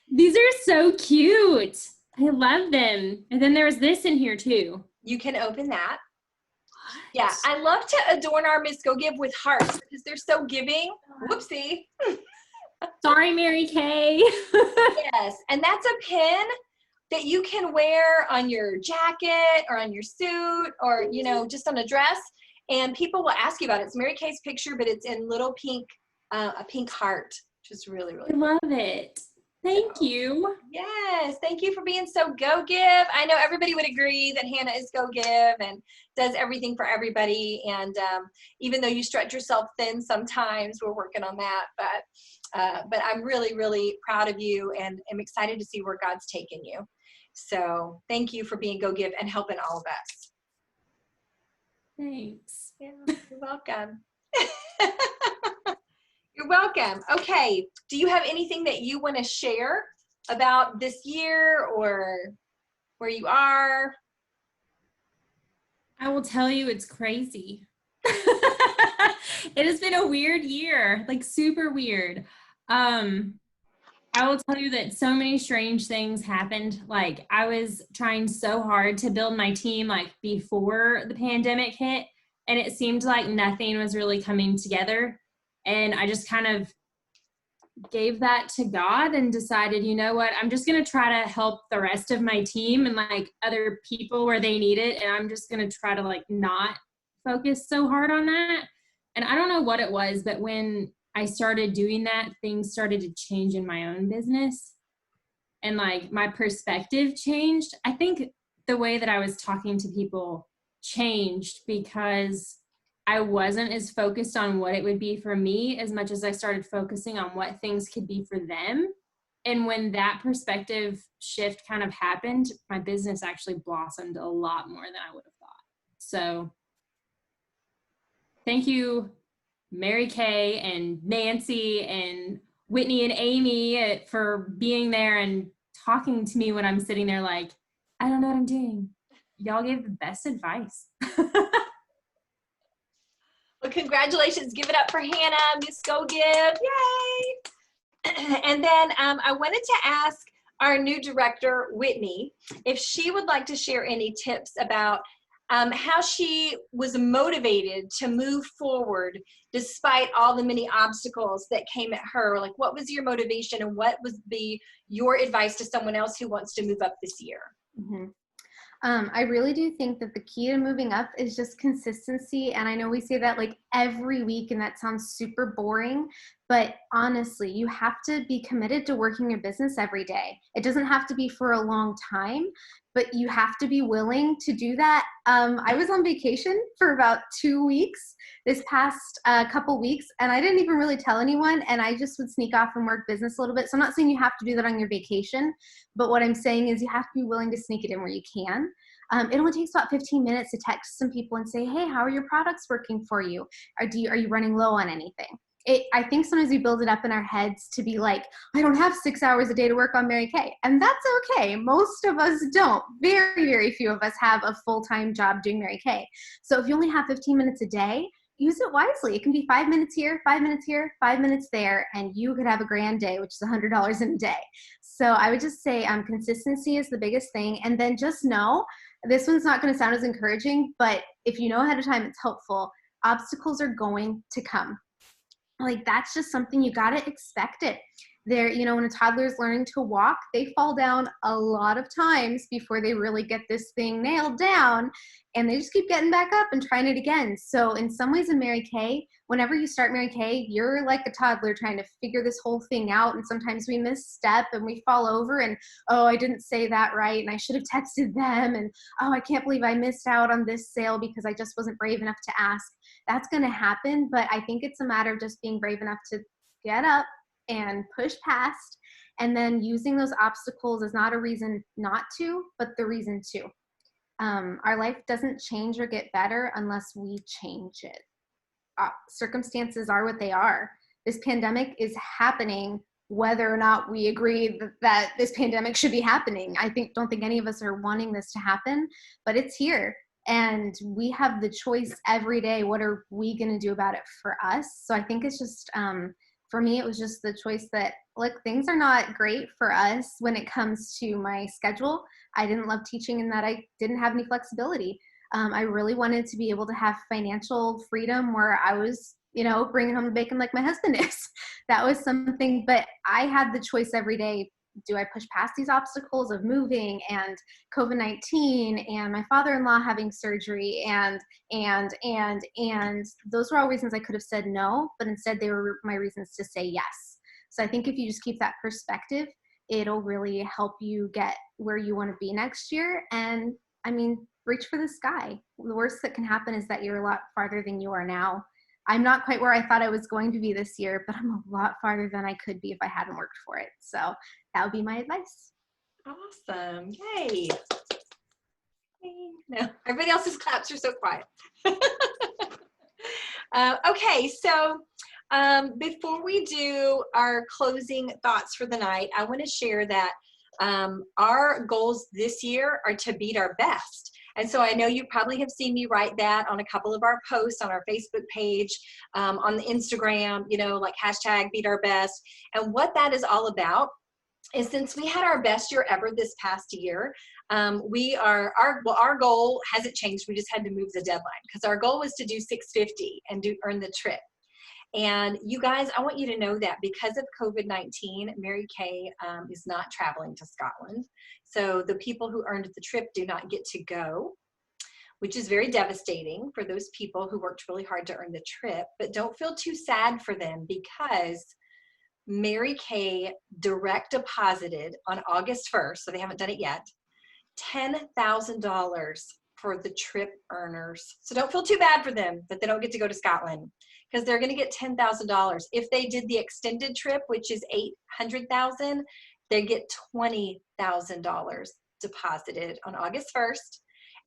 These are so cute. I love them. And then there's this in here too. You can open that. Yeah, I love to adorn our Miss Go Give with hearts because they're so giving. Whoopsie. Sorry, Mary Kay. Yes, and that's a pin that you can wear on your jacket or on your suit or, you know, just on a dress. And people will ask you about it. It's Mary Kay's picture, but it's in little pink, a pink heart, which is really, really I love it. Thank you. Yes, thank you for being so go give. I know everybody would agree that Hannah is go give and does everything for everybody. And even though you stretch yourself thin sometimes, we're working on that. But I'm really, really proud of you and am excited to see where God's taken you. So thank you for being go give and helping all of us. Thanks. Yeah, you're welcome. You're welcome. Okay. Do you have anything that you want to share about this year or where you are? I will tell you, it's crazy. It has been a weird year, like super weird. I will tell you that so many strange things happened. Like I was trying so hard to build my team like before the pandemic hit, and it seemed like nothing was really coming together. And I just kind of gave that to God and decided, you know what, I'm just going to try to help the rest of my team and like other people where they need it. And I'm just going to try to like not focus so hard on that. And I don't know what it was, but when I started doing that, things started to change in my own business. And like my perspective changed. I think the way that I was talking to people changed because I wasn't as focused on what it would be for me as much as I started focusing on what things could be for them. And when that perspective shift kind of happened, my business actually blossomed a lot more than I would have thought. So thank you, Mary Kay and Nancy and Whitney and Amy for being there and talking to me when I'm sitting there like, I don't know what I'm doing. Y'all gave the best advice. Well, congratulations. Give it up for Hannah, Miss Go Give. Yay. And then I wanted to ask our new director, Whitney, if she would like to share any tips about how she was motivated to move forward despite all the many obstacles that came at her. Like, what was your motivation and what would be your advice to someone else who wants to move up this year? Mm-hmm. I really do think that the key to moving up is just consistency. And I know we say that like every week and that sounds super boring, but honestly, you have to be committed to working your business every day. It doesn't have to be for a long time, but you have to be willing to do that. I was on vacation for about 2 weeks this past couple weeks, and I didn't even really tell anyone, and I just would sneak off and work business a little bit. So I'm not saying you have to do that on your vacation, but what I'm saying is you have to be willing to sneak it in where you can. It only takes about 15 minutes to text some people and say, hey, how are your products working for you? Are you running low on anything? I think sometimes we build it up in our heads to be like, I don't have 6 hours a day to work on Mary Kay. And that's okay. Most of us don't. Very, very few of us have a full-time job doing Mary Kay. So if you only have 15 minutes a day, use it wisely. It can be 5 minutes here, 5 minutes here, 5 minutes there, and you could have a grand day, which is $100 in a day. So I would just say consistency is the biggest thing. And then just know, this one's not going to sound as encouraging, but if you know ahead of time, it's helpful. Obstacles are going to come. Like, that's just something you got to expect it. There, you know, when a toddler is learning to walk, they fall down a lot of times before they really get this thing nailed down, and they just keep getting back up and trying it again. So in some ways in Mary Kay, whenever you start Mary Kay, you're like a toddler trying to figure this whole thing out, and sometimes we misstep and we fall over and, oh, I didn't say that right, and I should have texted them, and oh, I can't believe I missed out on this sale because I just wasn't brave enough to ask. That's going to happen, but I think it's a matter of just being brave enough to get up and push past, and then using those obstacles as not a reason not to, but the reason to. Our life doesn't change or get better unless we change it. Circumstances are what they are. This pandemic is happening whether or not we agree that this pandemic should be happening. Don't think any of us are wanting this to happen, but it's here. And we have the choice every day. What are we going to do about it for us? So I think it's just, for me, it was just the choice that, look, things are not great for us when it comes to my schedule. I didn't love teaching in that I didn't have any flexibility. I really wanted to be able to have financial freedom where I was, you know, bringing home the bacon like my husband is. That was something, but I had the choice every day. Do I push past these obstacles of moving and COVID-19 and my father-in-law having surgery and those were all reasons I could have said no, but instead they were my reasons to say yes. So I think if you just keep that perspective, it'll really help you get where you want to be next year. And I mean, reach for the sky. The worst that can happen is that you're a lot farther than you are now. I'm not quite where I thought I was going to be this year, but I'm a lot farther than I could be if I hadn't worked for it. So that would be my advice. Awesome. Yay. No, everybody else's claps are so quiet. Okay, so before we do our closing thoughts for the night, I want to share that our goals this year are to beat our best. And so I know you probably have seen me write that on a couple of our posts on our Facebook page, on the Instagram, you know, like hashtag beat our best. And what that is all about is, since we had our best year ever this past year, our goal hasn't changed. We just had to move the deadline, because our goal was to do 650 and earn the trip. And you guys, I want you to know that because of COVID-19, Mary Kay is not traveling to Scotland. So the people who earned the trip do not get to go, which is very devastating for those people who worked really hard to earn the trip. But don't feel too sad for them, because Mary Kay direct deposited on August 1st, so they haven't done it yet, $10,000 for the trip earners. So don't feel too bad for them that they don't get to go to Scotland, because they're going to get $10,000. If they did the extended trip, which is $800,000, they get $20,000 deposited on August 1st.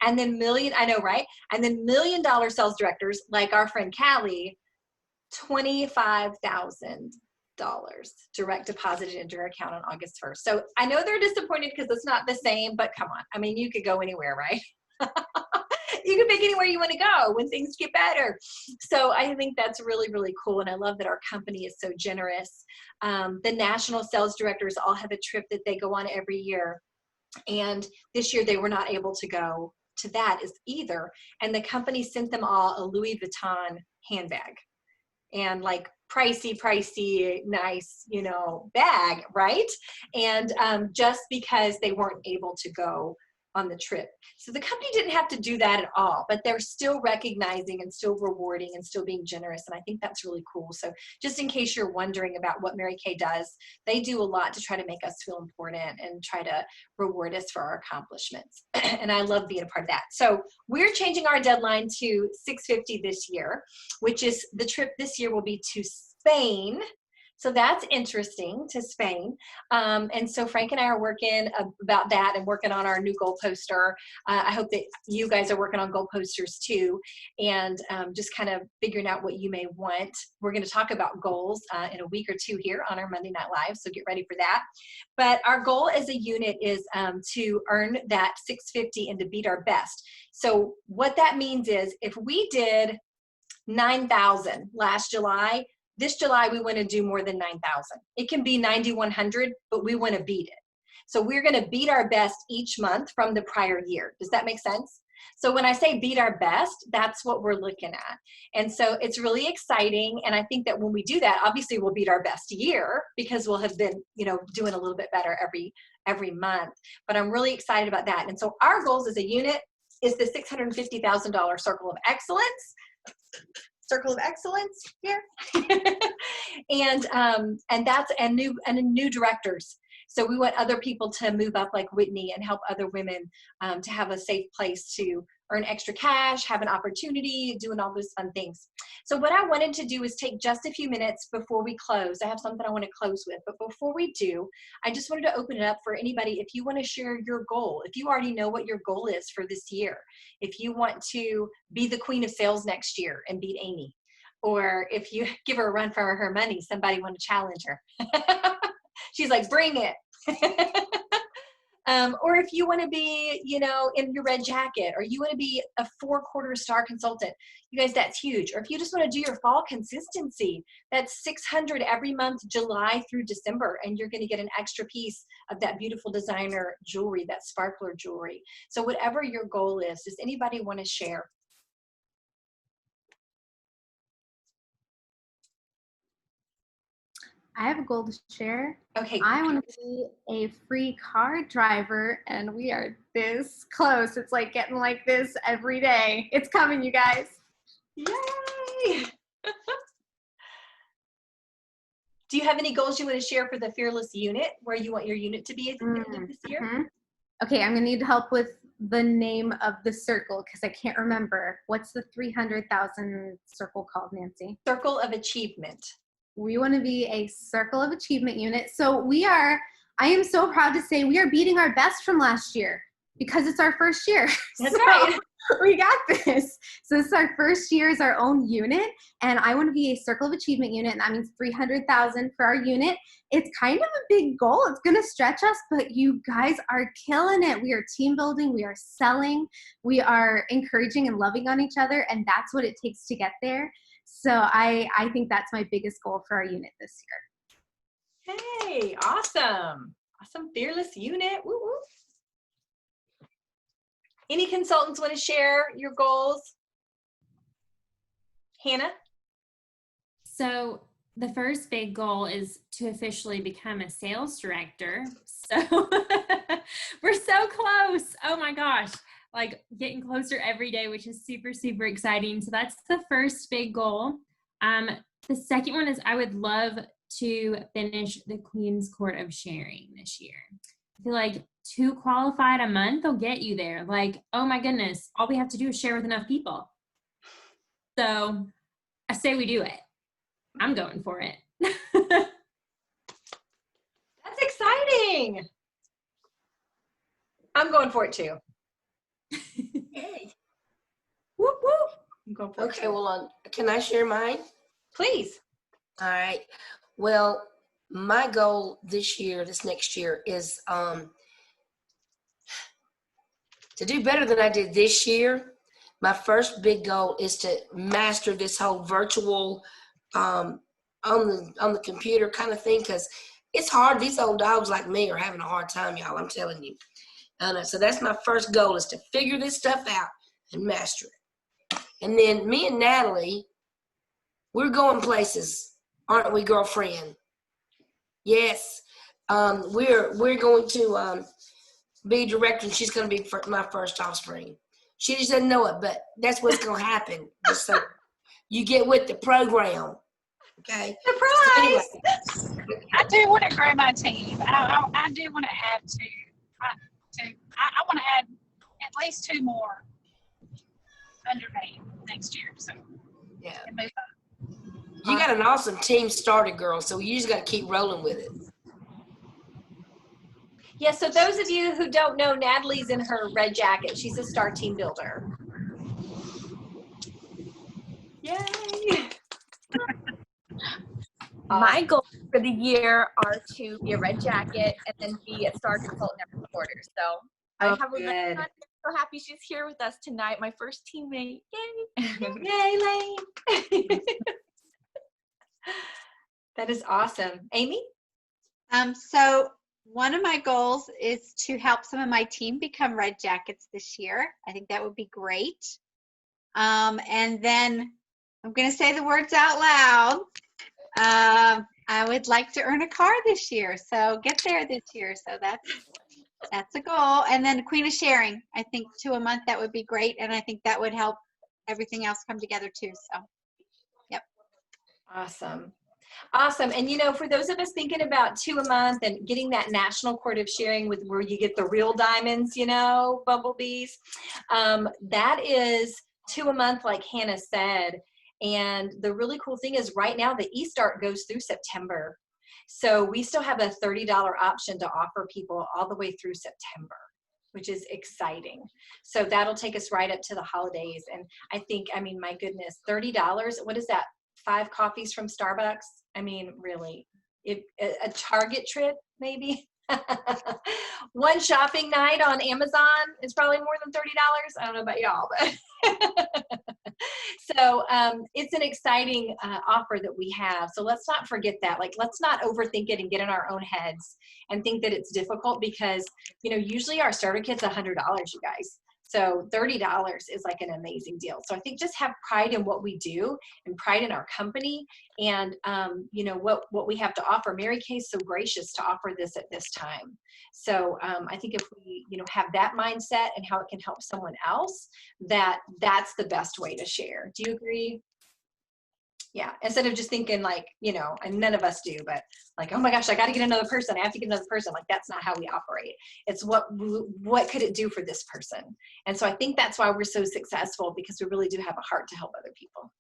And then I know, right? And then $1 million sales directors, like our friend Callie, $25,000 direct deposited into her account on August 1st. So I know they're disappointed because it's not the same, but come on. I mean, you could go anywhere, right? You can pick anywhere you want to go when things get better. So I think that's really, really cool. And I love that our company is so generous. The national sales directors all have a trip that they go on every year. And this year they were not able to go to that either. And the company sent them all a Louis Vuitton handbag. And like pricey, nice, you know, bag, right? And just because they weren't able to go on the trip. So the company didn't have to do that at all, but they're still recognizing and still rewarding and still being generous. And I think that's really cool. So just in case you're wondering about what Mary Kay does, they do a lot to try to make us feel important and try to reward us for our accomplishments. And I love being a part of that. So we're changing our deadline to 650 this year, which is the trip this year will be to Spain. So that's interesting, to Spain. And so Frank and I are working about that and working on our new goal poster. I hope that you guys are working on goal posters too, and just kind of figuring out what you may want. We're going to talk about goals in a week or two here on our Monday Night Live, so get ready for that. But our goal as a unit is to earn that 650 and to beat our best. So what that means is, if we did 9,000 last July, this July, we want to do more than 9,000. It can be 9,100, but we want to beat it. So we're going to beat our best each month from the prior year. Does that make sense? So when I say beat our best, that's what we're looking at. And so it's really exciting. And I think that when we do that, obviously we'll beat our best year, because we'll have been, you know, doing a little bit better every month. But I'm really excited about that. And so our goals as a unit is the $650,000 circle of excellence. Circle of excellence here. and that's new directors. So we want other people to move up like Whitney and help other women to have a safe place to earn extra cash, have an opportunity, doing all those fun things. So what I wanted to do is take just a few minutes before we close. I have something I want to close with, but before we do, I just wanted to open it up for anybody. If you want to share your goal, if you already know what your goal is for this year, if you want to be the queen of sales next year and beat Amy, or if you give her a run for her money, somebody want to challenge her. She's like, bring it. Or if you want to be, you know, in your red jacket, or you want to be a 4-quarter-star consultant, you guys, that's huge. Or if you just want to do your fall consistency, that's 600 every month, July through December, and you're going to get an extra piece of that beautiful designer jewelry, that sparkler jewelry. So whatever your goal is, does anybody want to share? I have a goal to share. Okay. I want to be a free car driver, and we are this close. It's like getting like this every day. It's coming, you guys. Yay! Do you have any goals you want to share for the Fearless unit, where you want your unit to be at the end of this year? Mhm. Okay, I'm gonna need help with the name of the circle because I can't remember. What's the 300,000 circle called, Nancy? Circle of Achievement. We want to be a Circle of Achievement unit. So I am so proud to say we are beating our best from last year because it's our first year. That's So right. we got this. So this is our first year as our own unit, and I want to be a Circle of Achievement unit, and that means 300,000 for our unit. It's kind of a big goal. It's going to stretch us, but you guys are killing it. We are team building. We are selling. We are encouraging and loving on each other, and that's what it takes to get there. So I think that's my biggest goal for our unit this year. Hey, awesome. Awesome Fearless unit. Woo woo. Any consultants want to share your goals? Hannah? So the first big goal is to officially become a sales director. So we're so close. Oh my gosh. Like getting closer every day, which is super, super exciting. So that's the first big goal. The second one is I would love to finish the Queen's Court of Sharing this year. I feel like 2 qualified a month will get you there. Like, oh my goodness, all we have to do is share with enough people. So I say we do it. I'm going for it. That's exciting. I'm going for it too. Hey. Whoop, whoop. I'm going for it Okay, too. well, can I share mine? Please. All right. Well, my goal this next year, is to do better than I did this year. My first big goal is to master this whole virtual on the computer kind of thing, because it's hard. These old dogs like me are having a hard time, y'all. I'm telling you. So that's my first goal, is to figure this stuff out and master it. And then me and Natalie, we're going places, aren't we, girlfriend? Yes. We're going to be director, and she's going to be my first offspring. She just doesn't know it, but that's what's going to happen. Just so you get with the program, okay? Surprise! So anyway, I do want to grow my team. I do want to add I want to add at least 2 more under me next year. So yeah, and move up. you got an awesome team started, girl. So you just got to keep rolling with it. Yeah, so those of you who don't know, Natalie's in her red jacket. She's a star team builder. Yay! My goals for the year are to be a red jacket and then be a star consultant every quarter. So I have a good. I'm so happy she's here with us tonight, my first teammate. Yay! Yay, Lane! That is awesome. Amy? So one of my goals is to help some of my team become red jackets this year. I think that would be great. And then I'm going to say the words out loud. I would like to earn a car this year, so get there this year. So that's a goal. And then Queen of Sharing, I think 2 a month, that would be great. And I think that would help everything else come together too. So, yep. Awesome. Awesome. And you know, for those of us thinking about 2 a month and getting that national court of sharing with where you get the real diamonds, you know, bumblebees, that is 2 a month, like Hannah said. And the really cool thing is right now the eStart goes through September. So we still have a $30 option to offer people all the way through September, which is exciting. So that'll take us right up to the holidays. And I think, I mean, my goodness, $30, what is that? 5 coffees from Starbucks? I mean, really, a Target trip, maybe? One shopping night on Amazon is probably more than $30. I don't know about y'all, but so it's an exciting offer that we have. So let's not forget that. Like, let's not overthink it and get in our own heads and think that it's difficult, because, you know, usually our starter kit's $100, you guys. So $30 is like an amazing deal. So I think just have pride in what we do and pride in our company and, you know, what we have to offer. Mary Kay is so gracious to offer this at this time. So I think if we, you know, have that mindset and how it can help someone else, that's the best way to share. Do you agree? Yeah, instead of just thinking like, you know, and none of us do, but like, oh my gosh, I got to get another person. I have to get another person. Like, that's not how we operate. It's what could it do for this person? And so I think that's why we're so successful, because we really do have a heart to help other people.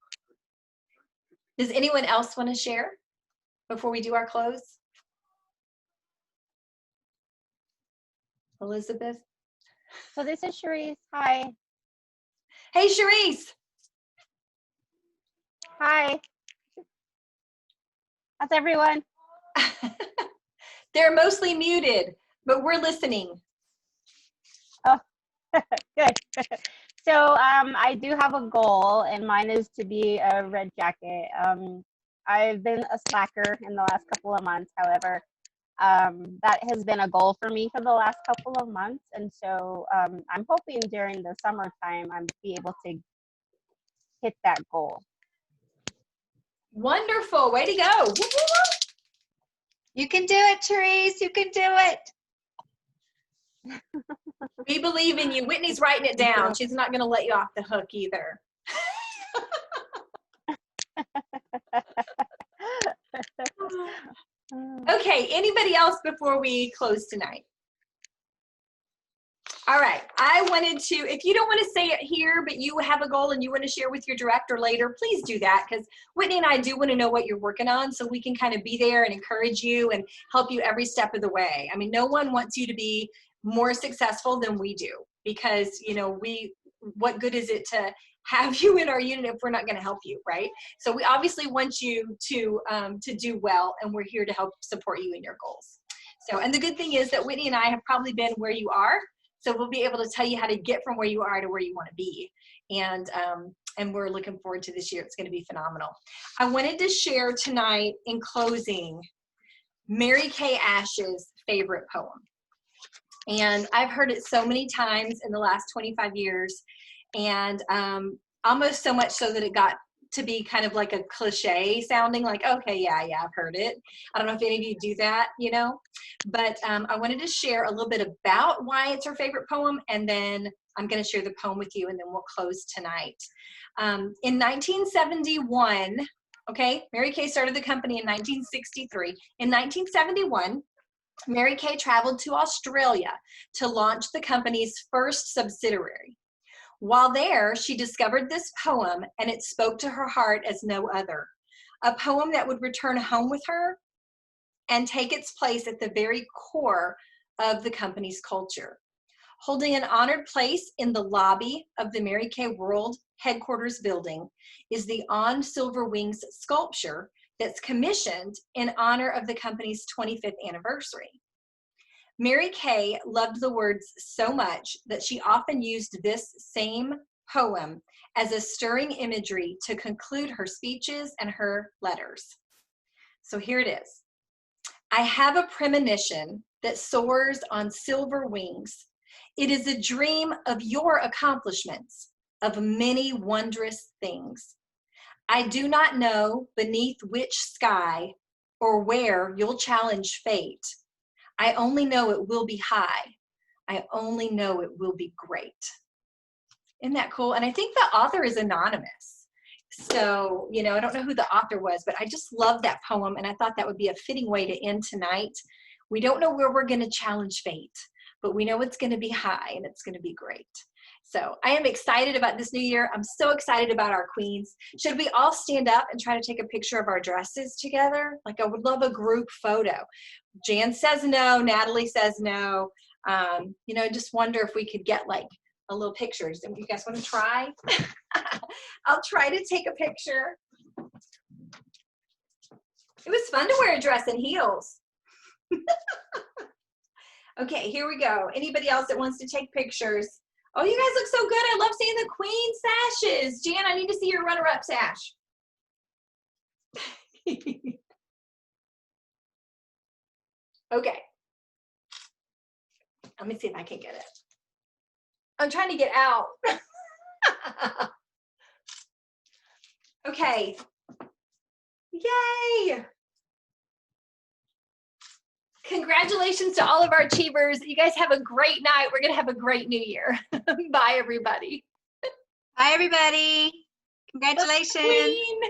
Does anyone else want to share before we do our close? Elizabeth? So this is Cherise. Hi. Hey, Cherise. Hi. How's everyone? They're mostly muted, but we're listening. Oh, good. So I do have a goal, and mine is to be a red jacket. I've been a slacker in the last couple of months. However, that has been a goal for me for the last couple of months. And so I'm hoping during the summertime I'll be able to hit that goal. Wonderful. Way to go. Woo, woo, woo. You can do it, Therese. You can do it. We believe in you. Whitney's writing it down. She's not going to let you off the hook either. Okay, anybody else before we close tonight? All right, I wanted to, if you don't want to say it here, but you have a goal and you want to share with your director later, please do that, because Whitney and I do want to know what you're working on, so we can kind of be there and encourage you and help you every step of the way. I mean, no one wants you to be more successful than we do, because, you know, what good is it to have you in our unit if we're not going to help you, right? So we obviously want you to do well, and we're here to help support you in your goals. So, and the good thing is that Whitney and I have probably been where you are, so we'll be able to tell you how to get from where you are to where you want to be. And we're looking forward to this year. It's going to be phenomenal. I wanted to share tonight, in closing, Mary Kay Ash's favorite poem. And I've heard it so many times in the last 25 years, and almost so much so that it got to be kind of like a cliche sounding, like, okay, yeah, I've heard it. I don't know if any of you do that, you know, but I wanted to share a little bit about why it's her favorite poem, and then I'm going to share the poem with you, and then we'll close tonight. In 1971, okay, Mary Kay started the company in 1963. In 1971, Mary Kay traveled to Australia to launch the company's first subsidiary. While there, she discovered this poem, and it spoke to her heart as no other. A poem that would return home with her and take its place at the very core of the company's culture. Holding an honored place in the lobby of the Mary Kay World Headquarters building is the On Silver Wings sculpture that's commissioned in honor of the company's 25th anniversary. Mary Kay loved the words so much that she often used this same poem as a stirring imagery to conclude her speeches and her letters. So here it is. I have a premonition that soars on silver wings. It is a dream of your accomplishments, of many wondrous things. I do not know beneath which sky or where you'll challenge fate. I only know it will be high. I only know it will be great. Isn't that cool? And I think the author is anonymous. So, you know, I don't know who the author was, but I just love that poem, and I thought that would be a fitting way to end tonight. We don't know where we're going to challenge fate, but we know it's going to be high and it's going to be great. So I am excited about this new year. I'm so excited about our queens. Should we all stand up and try to take a picture of our dresses together? Like, I would love a group photo. Jan says no, Natalie says no. You know, just wonder if we could get like a little pictures. And you guys want to try? I'll try to take a picture. It was fun to wear a dress and heels. Okay, here we go. Anybody else that wants to take pictures? Oh, you guys look so good. I love seeing the queen sashes. Jan, I need to see your runner-up sash. Okay. Let me see if I can get it. I'm trying to get out. Okay. Yay. Congratulations to all of our achievers. You guys have a great night. We're going to have a great new year. Bye, everybody. Bye, everybody. Congratulations. Queen.